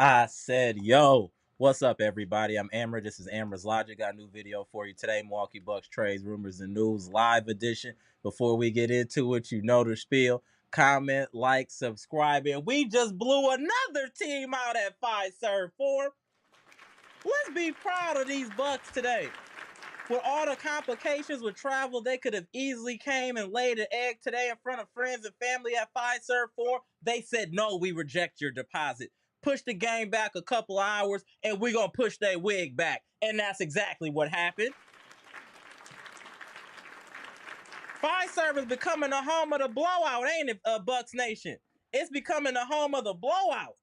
I said, yo, what's up, everybody? I'm Amara. This is Amara's Logic. Got a new video for you today. Milwaukee Bucks trades, rumors, and news live edition. Before we get into it, you know the spiel. Comment, like, subscribe. And we just blew another team out at Fiserv 4. Let's be proud of these Bucks today. With all the complications with travel, they could have easily came and laid an egg today in front of friends and family at Fiserv 4. They said, no, we reject your deposit. Push the game back a couple hours, and we're going to push their wig back. And that's exactly what happened. Fiserv is becoming the home of the blowout, ain't it, Bucks Nation? It's becoming the home of the blowout.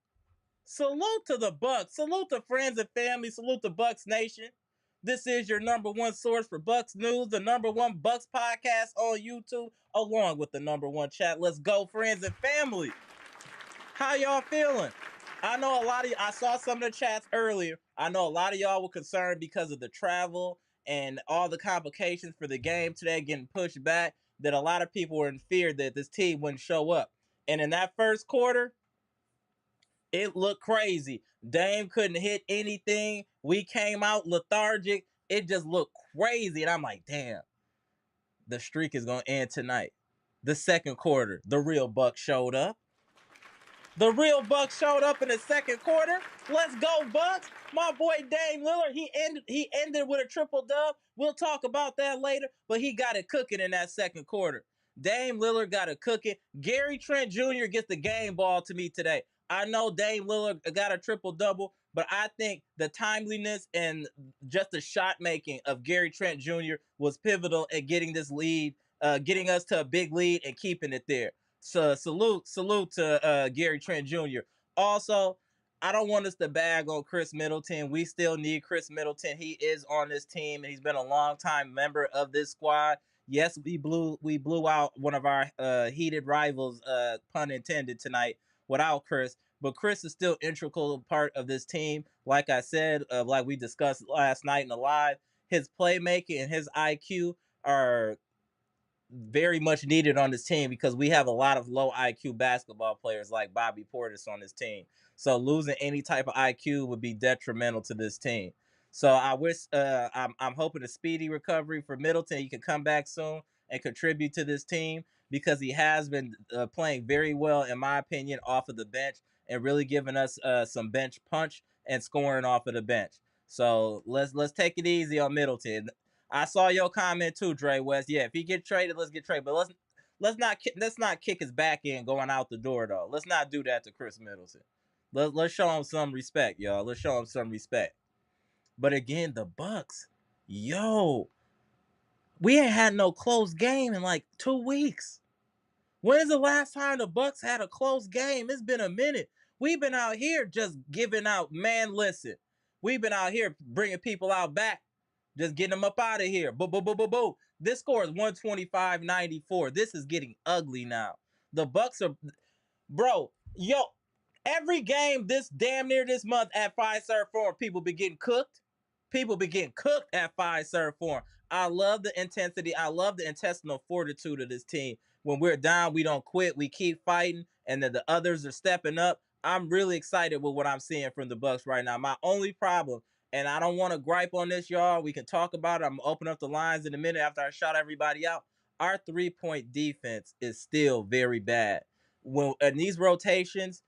Salute to the Bucks. Salute to friends and family. Salute to Bucks Nation. This is your number one source for Bucks news, the number one Bucks podcast on YouTube, along with the number one chat. Let's go, friends and family. How y'all feeling? I know a lot of I saw some of the chats earlier. I know a lot of y'all were concerned because of the travel and all the complications for the game today getting pushed back, that a lot of people were in fear that this team wouldn't show up. And in that first quarter, it looked crazy. Dame couldn't hit anything. We came out lethargic. It just looked crazy. And I'm like, damn, the streak is going to end tonight. The second quarter, the real Bucks showed up. The real Bucks showed up in the second quarter. Let's go, Bucks. My boy Dame Lillard, he ended with a triple dub. We'll talk about that later, but he got it cooking in that second quarter. Dame Lillard got it cooking. Gary Trent Jr. gets the game ball to me today. I know Dame Lillard got a triple double, but I think the timeliness and just the shot making of Gary Trent Jr. was pivotal at getting this lead, getting us to a big lead and keeping it there. So salute to Gary Trent Jr. Also, I don't want us to bag on Khris Middleton. We still need Khris Middleton. He is on this team, and he's been a long time member of this squad. Yes, we blew out one of our heated rivals, pun intended, tonight without Khris. But Khris is still integral part of this team. Like I said, like we discussed last night in the live, his playmaking and his IQ are very much needed on this team because we have a lot of low IQ basketball players like Bobby Portis on this team. So losing any type of IQ would be detrimental to this team. So I wish I'm hoping a speedy recovery for Middleton. He can come back soon and contribute to this team because he has been playing very well, in my opinion, off of the bench and really giving us some bench punch and scoring off of the bench. So let's take it easy on Middleton. I saw your comment too, Dre West. Yeah, if he get traded, let's get traded. But let's not kick his back in going out the door though. Let's not do that to Khris Middleton. Let's show him some respect, y'all. Let's show him some respect. But again, the Bucks, yo, we ain't had no close game in like 2 weeks. When is the last time the Bucks had a close game? It's been a minute. We've been out here just giving out, man, listen. We've been out here bringing people out back, just getting them up out of here. Boo, boo, boo, boo, boo. This score is 125-94. This is getting ugly now. The Bucks are, bro, yo, every game this damn near this month at Fiserv Forum, people be getting cooked. People be getting cooked at Fiserv Forum. I love the intensity. I love the intestinal fortitude of this team. When we're down, we don't quit. We keep fighting, and then the others are stepping up. I'm really excited with what I'm seeing from the Bucks right now. My only problem, and I don't want to gripe on this, y'all. We can talk about it. I'm gonna open up the lines in a minute after I shout everybody out. Our 3-point defense is still very bad. When in these rotations,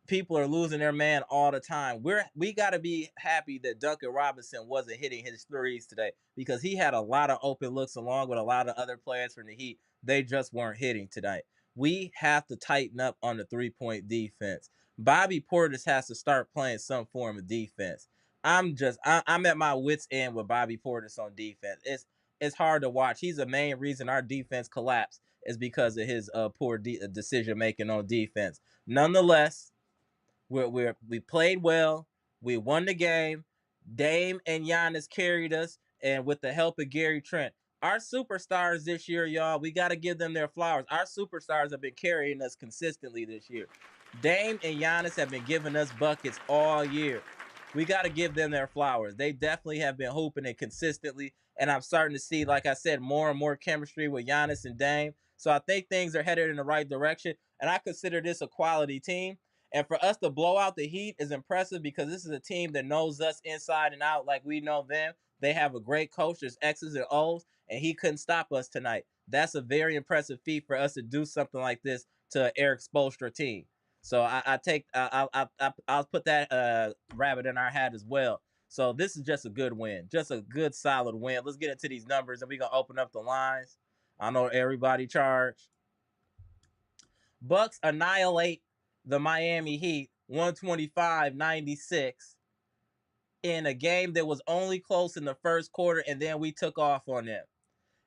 people are losing their man all the time. We got to be happy that Duncan Robinson wasn't hitting his threes today because he had a lot of open looks along with a lot of other players from the Heat. They just weren't hitting tonight. We have to tighten up on the 3-point defense. Bobby Portis has to start playing some form of defense. I'm at my wits end with Bobby Portis on defense. It's hard to watch. He's the main reason our defense collapsed is because of his poor decision making on defense. Nonetheless, we played well. We won the game. Dame and Giannis carried us, and with the help of Gary Trent. Our superstars this year, y'all, we got to give them their flowers. Our superstars have been carrying us consistently this year. Dame and Giannis have been giving us buckets all year. We got to give them their flowers. They definitely have been hooping it consistently, and I'm starting to see, like I said, more and more chemistry with Giannis and Dame. So I think things are headed in the right direction, and I consider this a quality team. And for us to blow out the Heat is impressive because this is a team that knows us inside and out like we know them. They have a great coach. There's X's and O's, and he couldn't stop us tonight. That's a very impressive feat for us to do something like this to an Eric Spoelstra team. So I'll put that rabbit in our hat as well. So this is just a good win, just a good solid win. Let's get into these numbers, and we're gonna open up the lines. I know everybody charged. Bucks annihilate the Miami Heat 125-96 in a game that was only close in the first quarter, and then we took off on them.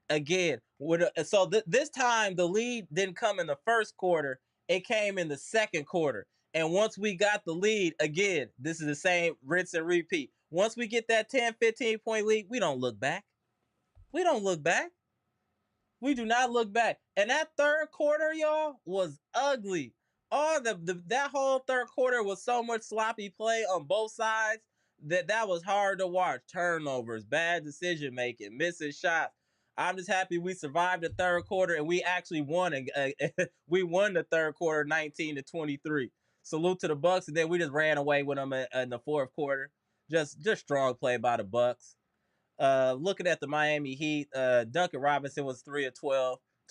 Again, this time the lead didn't come in the first quarter, it came in the second quarter. And once we got the lead, again, this is the same rinse and repeat. Once we get that 10, 15 point lead, we don't look back. We don't look back. We do not look back. And that third quarter, y'all, was ugly. All that whole third quarter was so much sloppy play on both sides that was hard to watch. Turnovers, bad decision making, missing shots. I'm just happy we survived the third quarter and we actually won. We won the third quarter, 19-23. Salute to the Bucks, and then we just ran away with them in the fourth quarter. Just strong play by the Bucks. Looking at the Miami Heat, Duncan Robinson was 3 of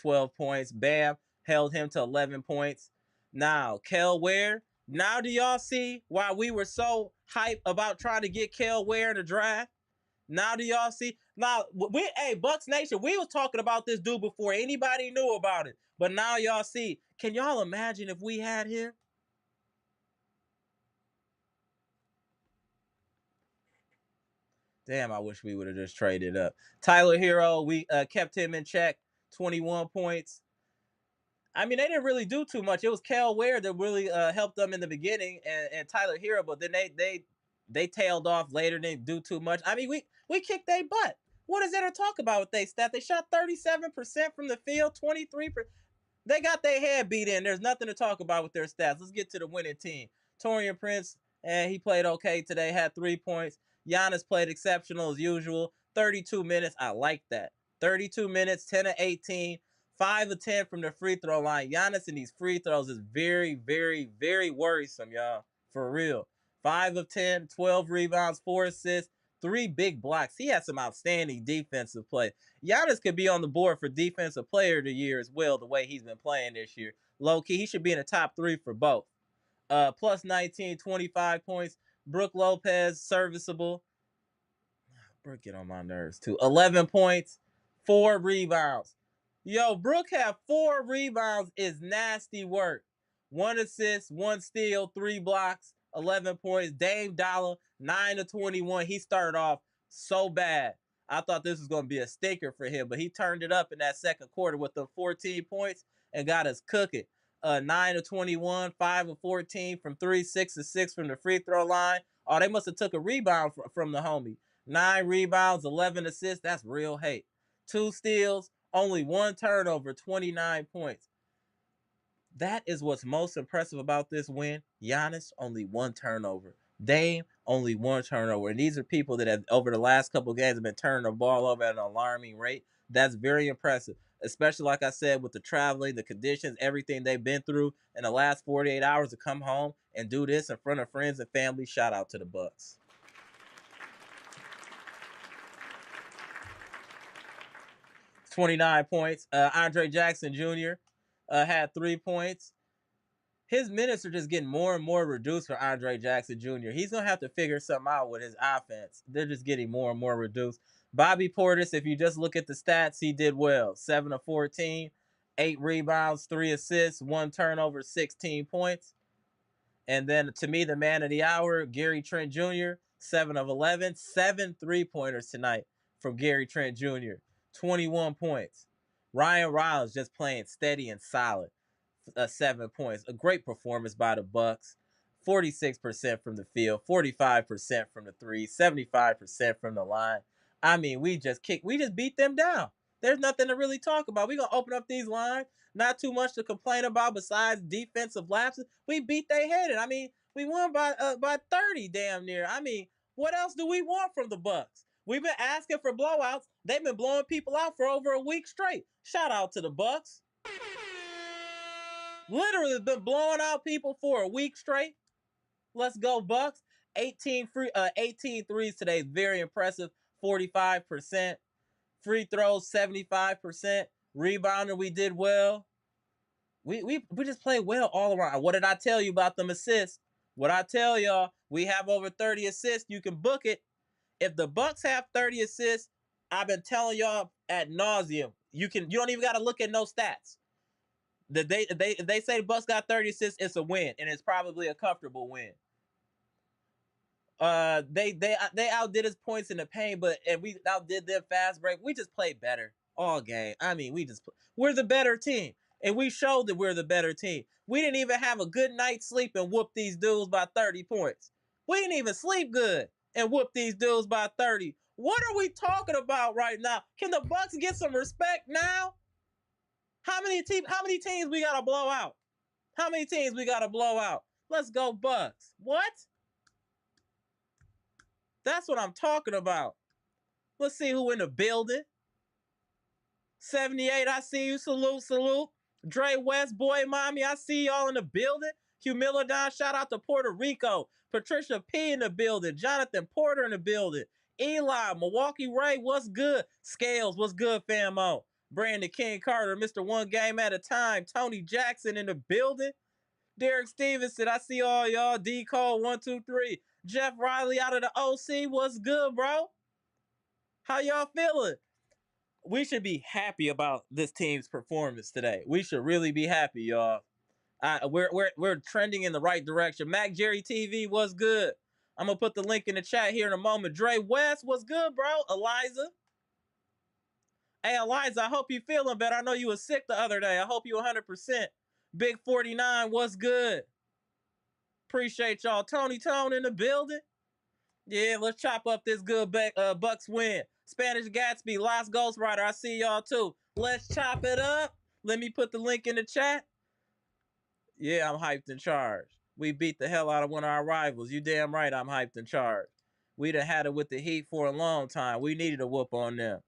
12 points. Bam held him to 11 points. Now, Kel Ware. Now do y'all see why we were so hyped about trying to get Kel Ware in the draft? Now do y'all see? Now, Bucks Nation, we was talking about this dude before anybody knew about it. But now y'all see. Can y'all imagine if we had him? Damn, I wish we would have just traded up. Tyler Hero, we kept him in check, 21 points. I mean, they didn't really do too much. It was Kel Ware that really helped them in the beginning, and Tyler Hero, but then they tailed off later. They didn't do too much. I mean, we kicked their butt. What is there to talk about with they stat? They shot 37% from the field, 23%. They got their head beat in. There's nothing to talk about with their stats. Let's get to the winning team. Taurean Prince, and he played okay today, had 3 points. Giannis played exceptional as usual. 32 minutes. I like that. 32 minutes, 10 of 18, 5 of 10 from the free throw line. Giannis in these free throws is very, very, very worrisome, y'all. For real. 5 of 10, 12 rebounds, 4 assists, 3 big blocks. He had some outstanding defensive play. Giannis could be on the board for defensive player of the year as well, the way he's been playing this year. Low key, he should be in the top 3 for both. Plus 19, 25 points. Brook Lopez, serviceable. Brook get on my nerves too. 11 points, 4 rebounds. Yo, Brook have 4 rebounds is nasty work. 1 assist, 1 steal, 3 blocks, 11 points. Dame Dollar, 9 of 21. He started off so bad. I thought this was going to be a stinker for him, but he turned it up in that second quarter with the 14 points and got us cooking. 9 of 21, 5 of 14 from 3, 6 of 6 from the free throw line. Oh, they must have took a rebound from the homie. 9 rebounds, 11 assists. That's real hate. 2 steals, only 1 turnover, 29 points. That is what's most impressive about this win. Giannis, only 1 turnover. Dame, only 1 turnover. And these are people that have, over the last couple of games, have been turning the ball over at an alarming rate. That's very impressive, especially, like I said, with the traveling, the conditions, everything they've been through in the last 48 hours to come home and do this in front of friends and family. Shout out to the Bucks. 29 points. Andre Jackson Jr. Had 3 points. His minutes are just getting more and more reduced for Andre Jackson Jr. He's going to have to figure something out with his offense. They're just getting more and more reduced. Bobby Portis, if you just look at the stats, he did well. 7 of 14, 8 rebounds, 3 assists, 1 turnover, 16 points. And then, to me, the man of the hour, Gary Trent Jr., 7 of 11, 7 3-pointers tonight from Gary Trent Jr., 21 points. Ryan Reynolds just playing steady and solid. 7 points. A great performance by the Bucks. 46% from the field, 45% from the three, 75% from the line. I mean, we just beat them down. There's nothing to really talk about. We're going to open up these lines. Not too much to complain about besides defensive lapses. We beat their head in. I mean, we won by 30 damn near. I mean, what else do we want from the Bucks? We've been asking for blowouts. They've been blowing people out for over a week straight. Shout out to the Bucks. Literally been blowing out people for a week straight. Let's go Bucks. 18 threes today. Very impressive. 45%. Free throws 75%. Rebounder we did well. We just played well all around. What did I tell you about them assists? What I tell y'all, we have over 30 assists. You can book it. If the Bucks have 30 assists, I've been telling y'all ad nauseum. You don't even got to look at no stats. If they say the Bucks got 30 assists, it's a win, and it's probably a comfortable win. They outdid us points in the paint, and we outdid them fast break. We just played better all game. I mean, we're the better team, and we showed that we're the better team. We didn't even have a good night's sleep and whoop these dudes by 30 points. We didn't even sleep good and whoop these dudes by 30. What are we talking about right now? Can the Bucks get some respect now? How many teams we gotta blow out? How many teams we gotta blow out? Let's go Bucks. What? That's what I'm talking about. Let's see who in the building. 78, I see you. Salute, salute. Dre West, boy, mommy, I see y'all in the building. Humilidon, shout out to Puerto Rico. Patricia P in the building. Jonathan Porter in the building. Eli, Milwaukee Ray, what's good? Scales, what's good, famo? Brandon King Carter, Mr. One Game at a Time. Tony Jackson in the building. Derek Stevenson, I see all y'all. D Cole 123. Jeff Riley out of the OC, what's good, bro? How y'all feeling? We should be happy about this team's performance today. We should really be happy, y'all. We're trending in the right direction. Mac Jerry TV, what's good? I'm gonna put the link in the chat here in a moment. Dre West, what's good, bro? Eliza. Hey, Eliza, I hope you feeling better. I know you was sick the other day. I hope you 100%. Big 49, what's good? Appreciate y'all. Tony Tone in the building. Yeah, let's chop up this good Bucks win. Spanish Gatsby, Lost Ghostwriter, I see y'all too. Let's chop it up. Let me put the link in the chat. Yeah, I'm hyped and charged. We beat the hell out of one of our rivals. You damn right I'm hyped and charged. We done had it with the Heat for a long time. We needed a whoop on them.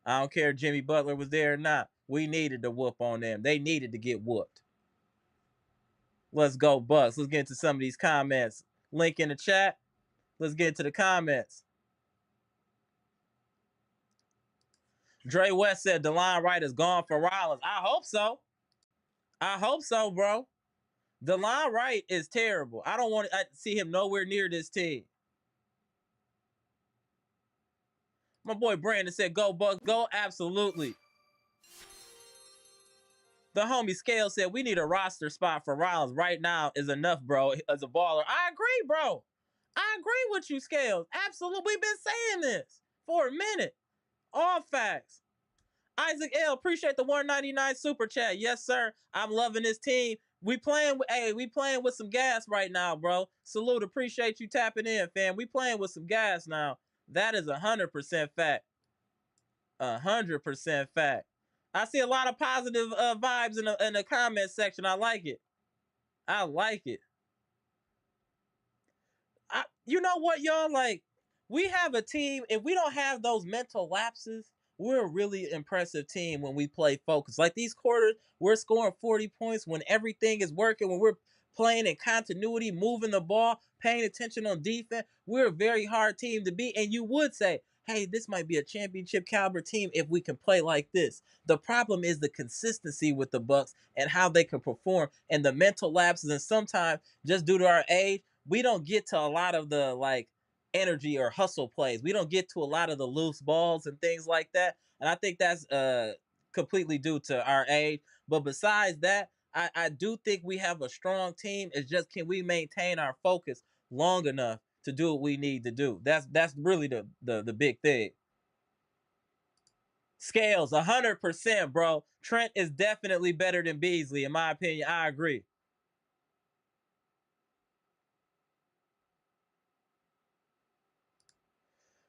I don't care if Jimmy Butler was there or not. We needed to whoop on them. They needed to get whooped. Let's go Bucks. Let's get into some of these comments. Link in the chat. Let's get into the comments. Dre West said DeLon Wright is gone for Rollins. I hope so. I hope so, bro. DeLon Wright is terrible. I don't want to see him nowhere near this team. My boy Brandon said, go Bucks, go. Absolutely. The homie Scale said, we need a roster spot for Rollins right now is enough, bro, as a baller. I agree, bro. I agree with you, Scales. Absolutely. We've been saying this for a minute. All facts. Isaac L, appreciate the 199 super chat. Yes, sir. I'm loving this team. We playing with some gas right now, bro. Salute, appreciate you tapping in, fam. We playing with some gas now. That is 100% fact. 100% fact. I see a lot of positive vibes in the comment section. I like it. I like it. You know what, y'all? Like, we have a team. If we don't have those mental lapses, we're a really impressive team when we play focus. Like these quarters, we're scoring 40 points when everything is working, when we're playing in continuity, moving the ball, paying attention on defense. We're a very hard team to beat. And you would say, hey, this might be a championship caliber team if we can play like this. The problem is the consistency with the Bucks and how they can perform and the mental lapses. And sometimes, just due to our age, we don't get to a lot of the like energy or hustle plays. We don't get to a lot of the loose balls and things like that. And I think that's completely due to our age. But besides that, I do think we have a strong team. It's just, can we maintain our focus long enough to do what we need to do? That's really the big thing. Scales, 100%, bro. Trent is definitely better than Beasley, in my opinion. I agree.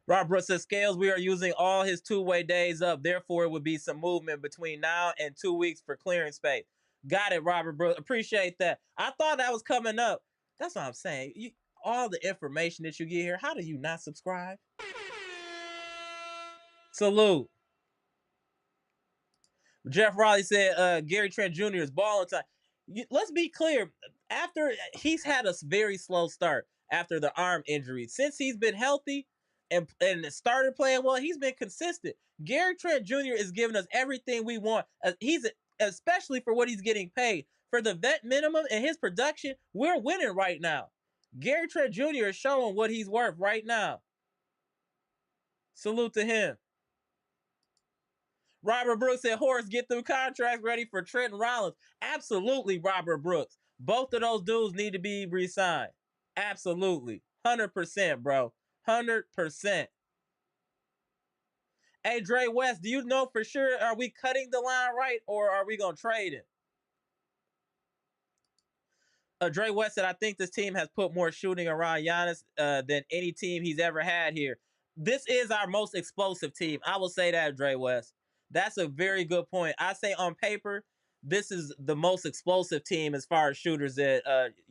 Robert says, Scales, we are using all his two-way days up. Therefore, it would be some movement between now and 2 weeks for clearing space. Got it, Robert, bro. Appreciate that. I thought that was coming up. That's what I'm saying. All the information that you get here, how do you not subscribe? Salute. Jeff Raleigh said, Gary Trent Jr. is balling time. let's be clear. After he's had a very slow start after the arm injury, since he's been healthy and started playing well, he's been consistent. Gary Trent Jr. is giving us everything we want. He's especially for what he's getting paid for the vet minimum and his production. We're winning right now. Gary Trent Jr. is showing what he's worth right now. Salute to him. Robert Brooks said, Horace, get through contracts ready for Trenton Rollins. Absolutely, Robert Brooks. Both of those dudes need to be re-signed. Absolutely. 100%, bro. 100%. Hey, Dre West, do you know for sure, are we cutting the line right or are we going to trade him? Dre West said, I think this team has put more shooting around Giannis than any team he's ever had here. This is our most explosive team. I will say that, Dre West. That's a very good point. I say on paper, this is the most explosive team as far as shooters that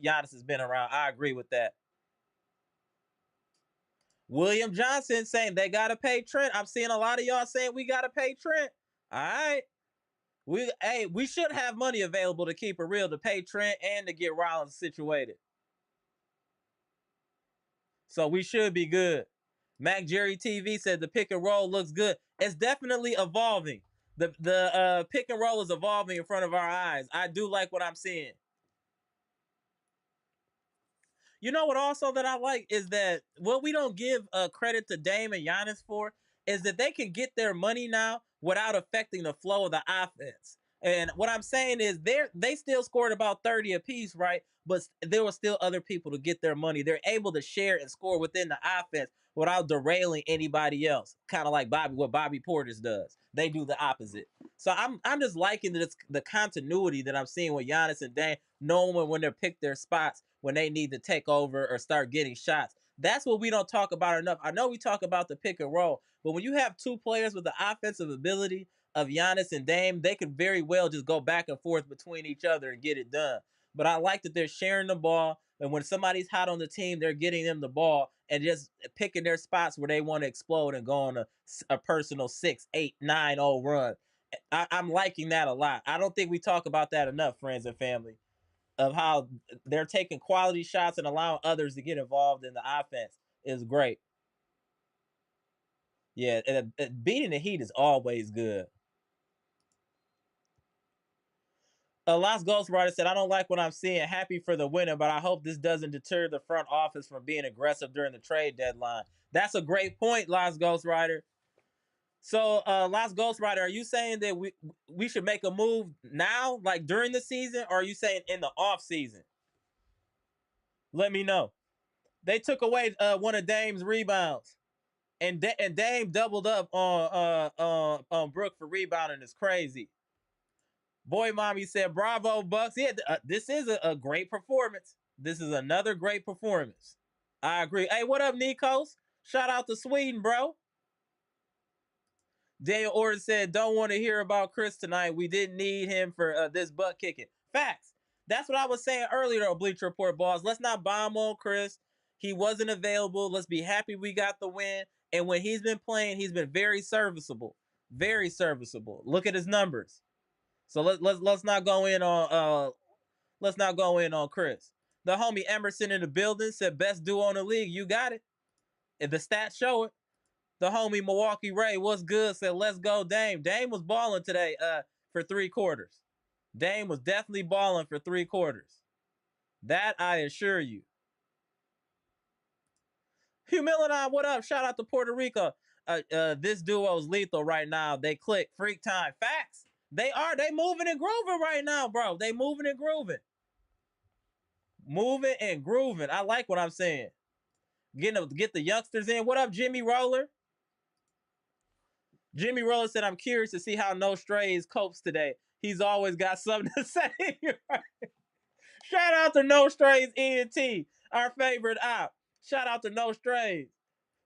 Giannis has been around. I agree with that. William Johnson saying they got to pay Trent. I'm seeing a lot of y'all saying we got to pay Trent. All right. We should have money available to keep it real, to pay Trent and to get Rollins situated. So we should be good. Mac Jerry TV said the pick and roll looks good. It's definitely evolving. The pick and roll is evolving in front of our eyes. I do like what I'm seeing. You know what also that I like is that what we don't give credit to Dame and Giannis for is that they can get their money now without affecting the flow of the offense. And what I'm saying is they still scored about 30 apiece, right? But there were still other people to get their money. They're able to share and score within the offense without derailing anybody else. Kind of like what Bobby Portis does. They do the opposite. So I'm just liking the continuity that I'm seeing with Giannis and Dame, knowing when they pick their spots when they need to take over or start getting shots. That's what we don't talk about enough. I know we talk about the pick and roll, but when you have two players with the offensive ability of Giannis and Dame, they could very well just go back and forth between each other and get it done. But I like that they're sharing the ball, and when somebody's hot on the team, they're getting them the ball and just picking their spots where they want to explode and go on a personal 6-8-9-0 run. I'm liking that a lot. I don't think we talk about that enough, friends and family, of how they're taking quality shots and allowing others to get involved in the offense is great. Yeah, and beating the Heat is always good. Last Ghostwriter said, I don't like what I'm seeing. Happy for the winner, but I hope this doesn't deter the front office from being aggressive during the trade deadline. That's a great point, Last Ghostwriter. So, Last Ghostwriter, are you saying that we should make a move now, like during the season, or are you saying in the off season? Let me know. They took away one of Dame's rebounds, and Dame doubled up on Brook for rebounding. Is crazy. Boy, mommy said, "Bravo, Bucks." Yeah, this is a great performance. This is another great performance. I agree. Hey, what up, Nikos? Shout out to Sweden, bro. Daniel Orton said, "Don't want to hear about Khris tonight. We didn't need him for this butt kicking." Facts. That's what I was saying earlier on Bleacher Report, boss. Let's not bomb on Khris. He wasn't available. Let's be happy we got the win. And when he's been playing, he's been very serviceable. Very serviceable. Look at his numbers. So let's not go in on Khris. The homie Emerson in the building said best duo in the league. You got it. If the stats show it. The homie Milwaukee Ray, what's good? Said let's go Dame. Dame was balling today for 3/4. Dame was definitely balling for 3/4. That I assure you. Humility, what up? Shout out to Puerto Rico. This duo is lethal right now. They click. Freak time. Facts. They are. They moving and grooving right now, bro. They moving and grooving. Moving and grooving. I like what I'm saying. Get the youngsters in. What up, Jimmy Roller? Jimmy Roller said, I'm curious to see how No Strays copes today. He's always got something to say. Shout out to No Strays ENT, our favorite app. Shout out to No Strays.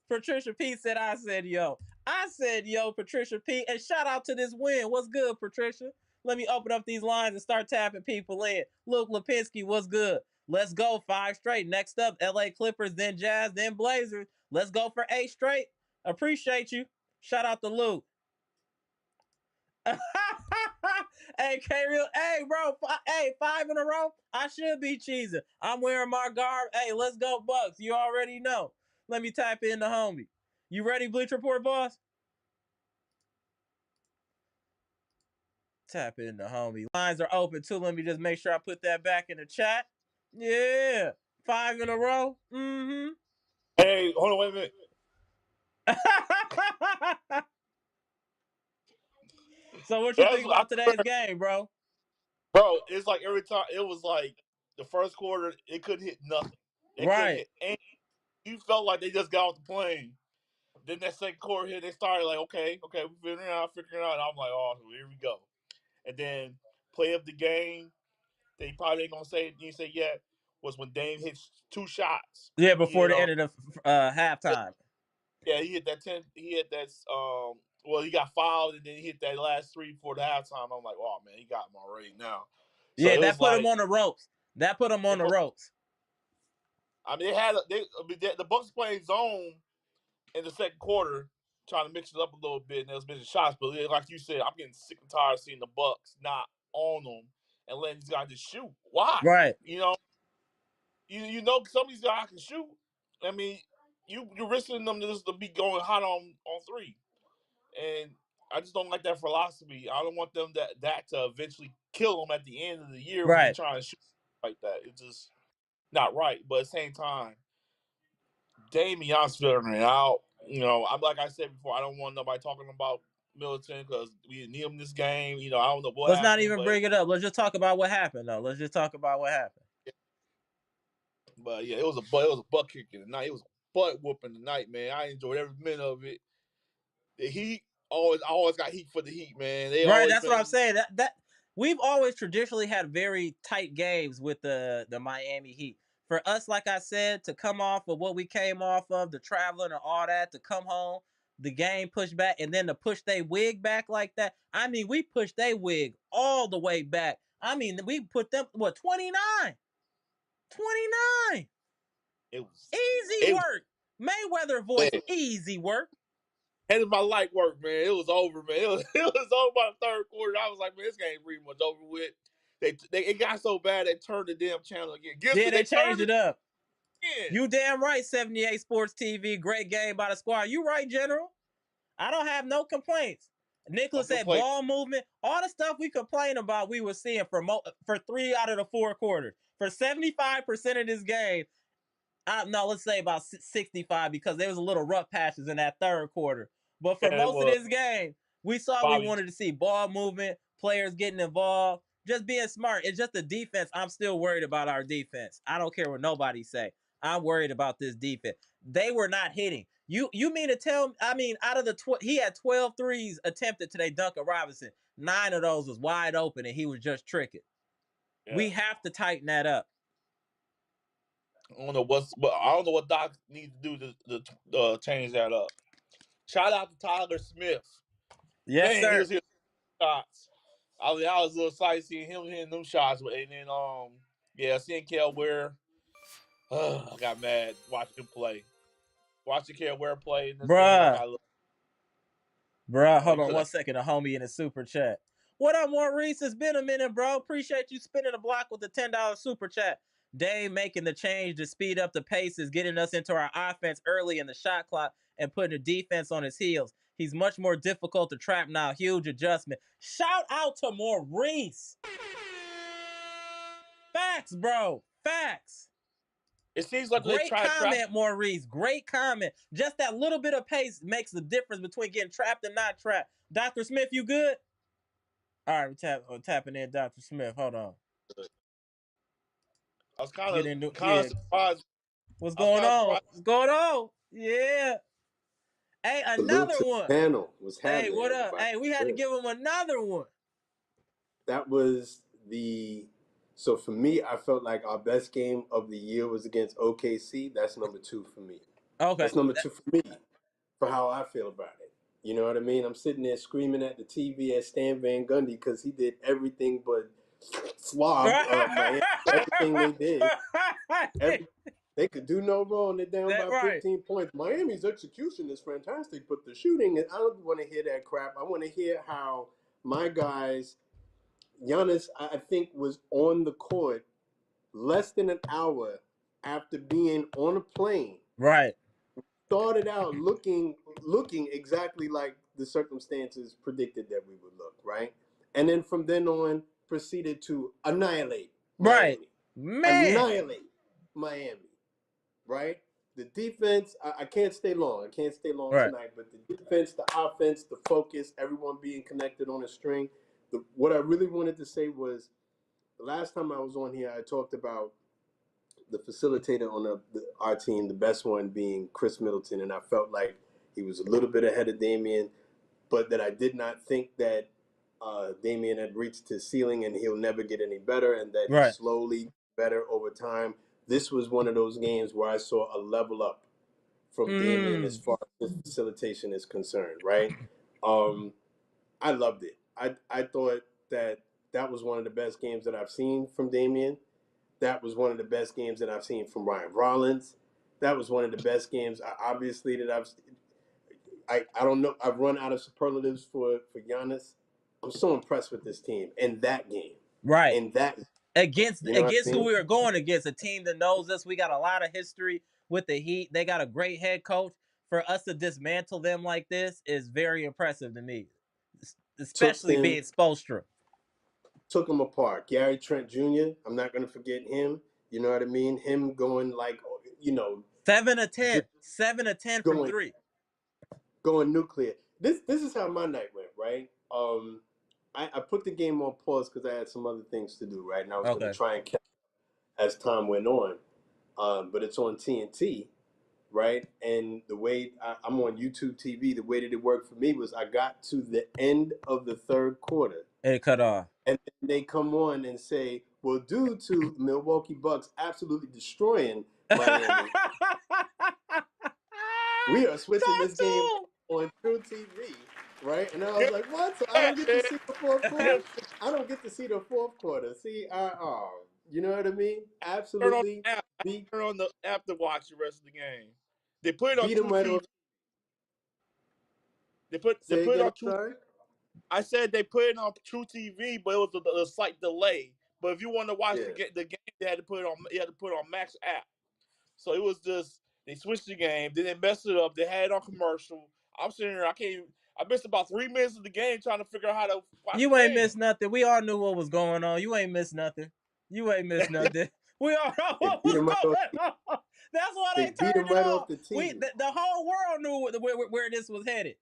Patricia P said, I said, yo. I said, yo, Patricia P. And shout out to this win. What's good, Patricia? Let me open up these lines and start tapping people in. Luke Lipinski, what's good? Let's go 5 straight. Next up, LA Clippers, then Jazz, then Blazers. Let's go for 8 straight. Appreciate you. Shout out to Luke. Hey, K-Real. Hey, bro. Hey, 5 in a row. I should be cheesing. I'm wearing my garb. Hey, let's go, Bucks. You already know. Let me type in the homie. You ready, Bleach Report, boss? Tap in the homie. Lines are open, too. Let me just make sure I put that back in the chat. Yeah. 5 in a row. Mm-hmm. Hey, hold on, wait a minute. So what you think about today's game, bro? Bro, it's like every time it was like the first quarter, it couldn't hit nothing. They couldn't Right. hit anything. You felt like they just got off the plane. Then that second quarter hit, they started like, okay, we're figuring it out. And I'm like, oh, here we go. And then play of the game, they probably ain't gonna say it, you say yet, was when Dame hit 2 shots. Yeah, He before hit the end of the halftime. Yeah, he hit that 10. He hit that. Well, he got fouled, and then he hit that last 3 before the halftime. I'm like, oh man, he got him already now. So Yeah, it that was put him like, on the ropes. That put him on the ropes. I mean, the Bucks playing zone in the second quarter, trying to mix it up a little bit, and there was missing shots. But like you said, I'm getting sick and tired of seeing the Bucks not on them and letting these guys just shoot. Why? Right. You know, you know, some of these guys can shoot. I mean, you're risking them just to be going hot on 3. And I just don't like that philosophy. I don't want them that to eventually kill them at the end of the year when they're Right. trying to shoot like that. It's just not right. But at the same time, Damian's figuring it out. You know, I'm like I said before, I don't want nobody talking about Middleton because we didn't need him this game. You know, I don't know what Let's not happened, even bring it up. Let's just talk about what happened, though. Let's just talk about what happened. But yeah, it was a butt kicking tonight. It was a butt whooping tonight, man. I enjoyed every minute of it. The Heat I always got heat for the Heat, man. They Right, always that's what I'm been. saying. That we've always traditionally had very tight games with the Miami Heat. For us, like I said, to come off of what we came off of, the traveling and all that, to come home, the game pushed back, and then to push they wig back like that. I mean, we pushed they wig all the way back. I mean, we put them 29. 29. It was. Easy It was. work. Mayweather voice, Man. easy work. End of my light work, man. It was over, man. It was over by the third quarter. I was like, man, this game pretty much over with. It got so bad they turned the damn channel again. Yeah, Gibson, they they turned changed it it up. again. You damn right, 78 Sports TV. Great game by the squad. You right, General. I don't have no complaints. Nicholas Don't said play. ball movement. All the stuff we complain about, we were seeing for 3 out of the 4 quarters. For 75% of this game, no, let's say about 65 because there was a little rough patches in that third quarter. But for Yeah, it most of was this game, we saw we Bobby. wanted to see ball movement, players getting involved, just being smart. It's just the defense. I'm still worried about our defense. I don't care what nobody say. I'm worried about this defense. They were not hitting. You mean to tell me, I mean, out of the he had 12 threes attempted today, Duncan Robinson. 9 of those was wide open and he was just tricking. Yeah. We have to tighten that up. I don't know what Doc needs to do to change that up. Shout out to Tyler Smith. Yes, Man, he sir. was hitting shots. I was a little excited seeing him hitting them shots, and then seeing Kel Ware. I got mad watching him play. Watching Kel Ware play in this game, I got a little. Bruh, hold He on could have. 1 second. A homie in the super chat. What up, Maurice? It's been a minute, bro. Appreciate you spinning the block with the $10 super chat. Dame making the change to speed up the pace is getting us into our offense early in the shot clock and putting the defense on his heels. He's much more difficult to trap now. Huge adjustment. Shout out to Maurice. Facts, bro. Facts. It seems like they Great try to trap. comment, Maurice. Great comment. Just that little bit of pace makes the difference between getting trapped and not trapped. Dr. Smith, you good? All right, we're tapping in Dr. Smith. Hold on. I was kind Get into of surprised. What's I was going kind of on? surprised. What's going on? Yeah. Hey, Salute another to one. the panel. What's Hey, happening, what up? everybody? Hey, we had to give him another one. That was so for me, I felt like our best game of the year was against OKC. That's number 2 for me. Okay. That's number 2 for me, for how I feel about it. You know what I mean? I'm sitting there screaming at the TV at Stan Van Gundy because he did everything but slob Miami. Everything they did. They could do no wrong. They're down by 15 points. Miami's execution is fantastic, but the shooting, I don't want to hear that crap. I want to hear how my guys Giannis, I think, was on the court less than an hour after being on a plane. Right. Started out looking exactly like the circumstances predicted that we would look, right? And then from then on proceeded to annihilate Right. Miami. Man. Annihilate Miami, right? The defense, I can't stay long. I can't stay long Right. tonight, but the defense, the offense, the focus, everyone being connected on a string. What I really wanted to say was the last time I was on here, I talked about the facilitator on our team, the best one being Khris Middleton, and I felt like he was a little bit ahead of Damian, but that I did not think that Damian had reached his ceiling and he'll never get any better, and that Right. he's slowly better over time. This was one of those games where I saw a level up from Damian as far as his facilitation is concerned, right? I loved it. I thought that was one of the best games that I've seen from Damian. That was one of the best games that I've seen from Ryan Rollins. That was one of the best games, obviously, that I don't know. I've run out of superlatives for Giannis. I'm so impressed with this team in that game. Right. In that, against you know what I who mean? we were going against, a team that knows us. We got a lot of history with the Heat. They got a great head coach. For us to dismantle them like this is very impressive to me, especially being Spoelstra. Took them apart. Gary Trent Jr., I'm not going to forget him. You know what I mean? Him going 7 of 10. 7 of 10 from 3. Going nuclear. This is how my night went, right? I put the game on pause because I had some other things to do, right? And I was going to try and catch up as time went on. But it's on TNT, right? And the way I'm on YouTube TV, the way that it worked for me was I got to the end of the third quarter. And it cut off. And then they come on and say, well, due to Milwaukee Bucks absolutely destroying Miami, we are switching this game on True TV, right? And I was like, what? So I don't get to see the fourth quarter? I don't get to see the fourth quarter. See, you know what I mean? Absolutely. Turn on the app to watch the rest of the game. They put it on True TV. They put it on True. Sorry? I said they put it on True TV, but it was a slight delay. But if you want to watch the game, they had to put it on. You had to put it on Max app. So it was just they switched the game. Then they messed it up. They had it on commercial. I'm sitting here. I missed about 3 minutes of the game trying to figure out how to watch You ain't missed nothing. We all knew what was going on. You ain't missed nothing. We all know what was going on. That's why they turned it off. The whole world knew where this was headed.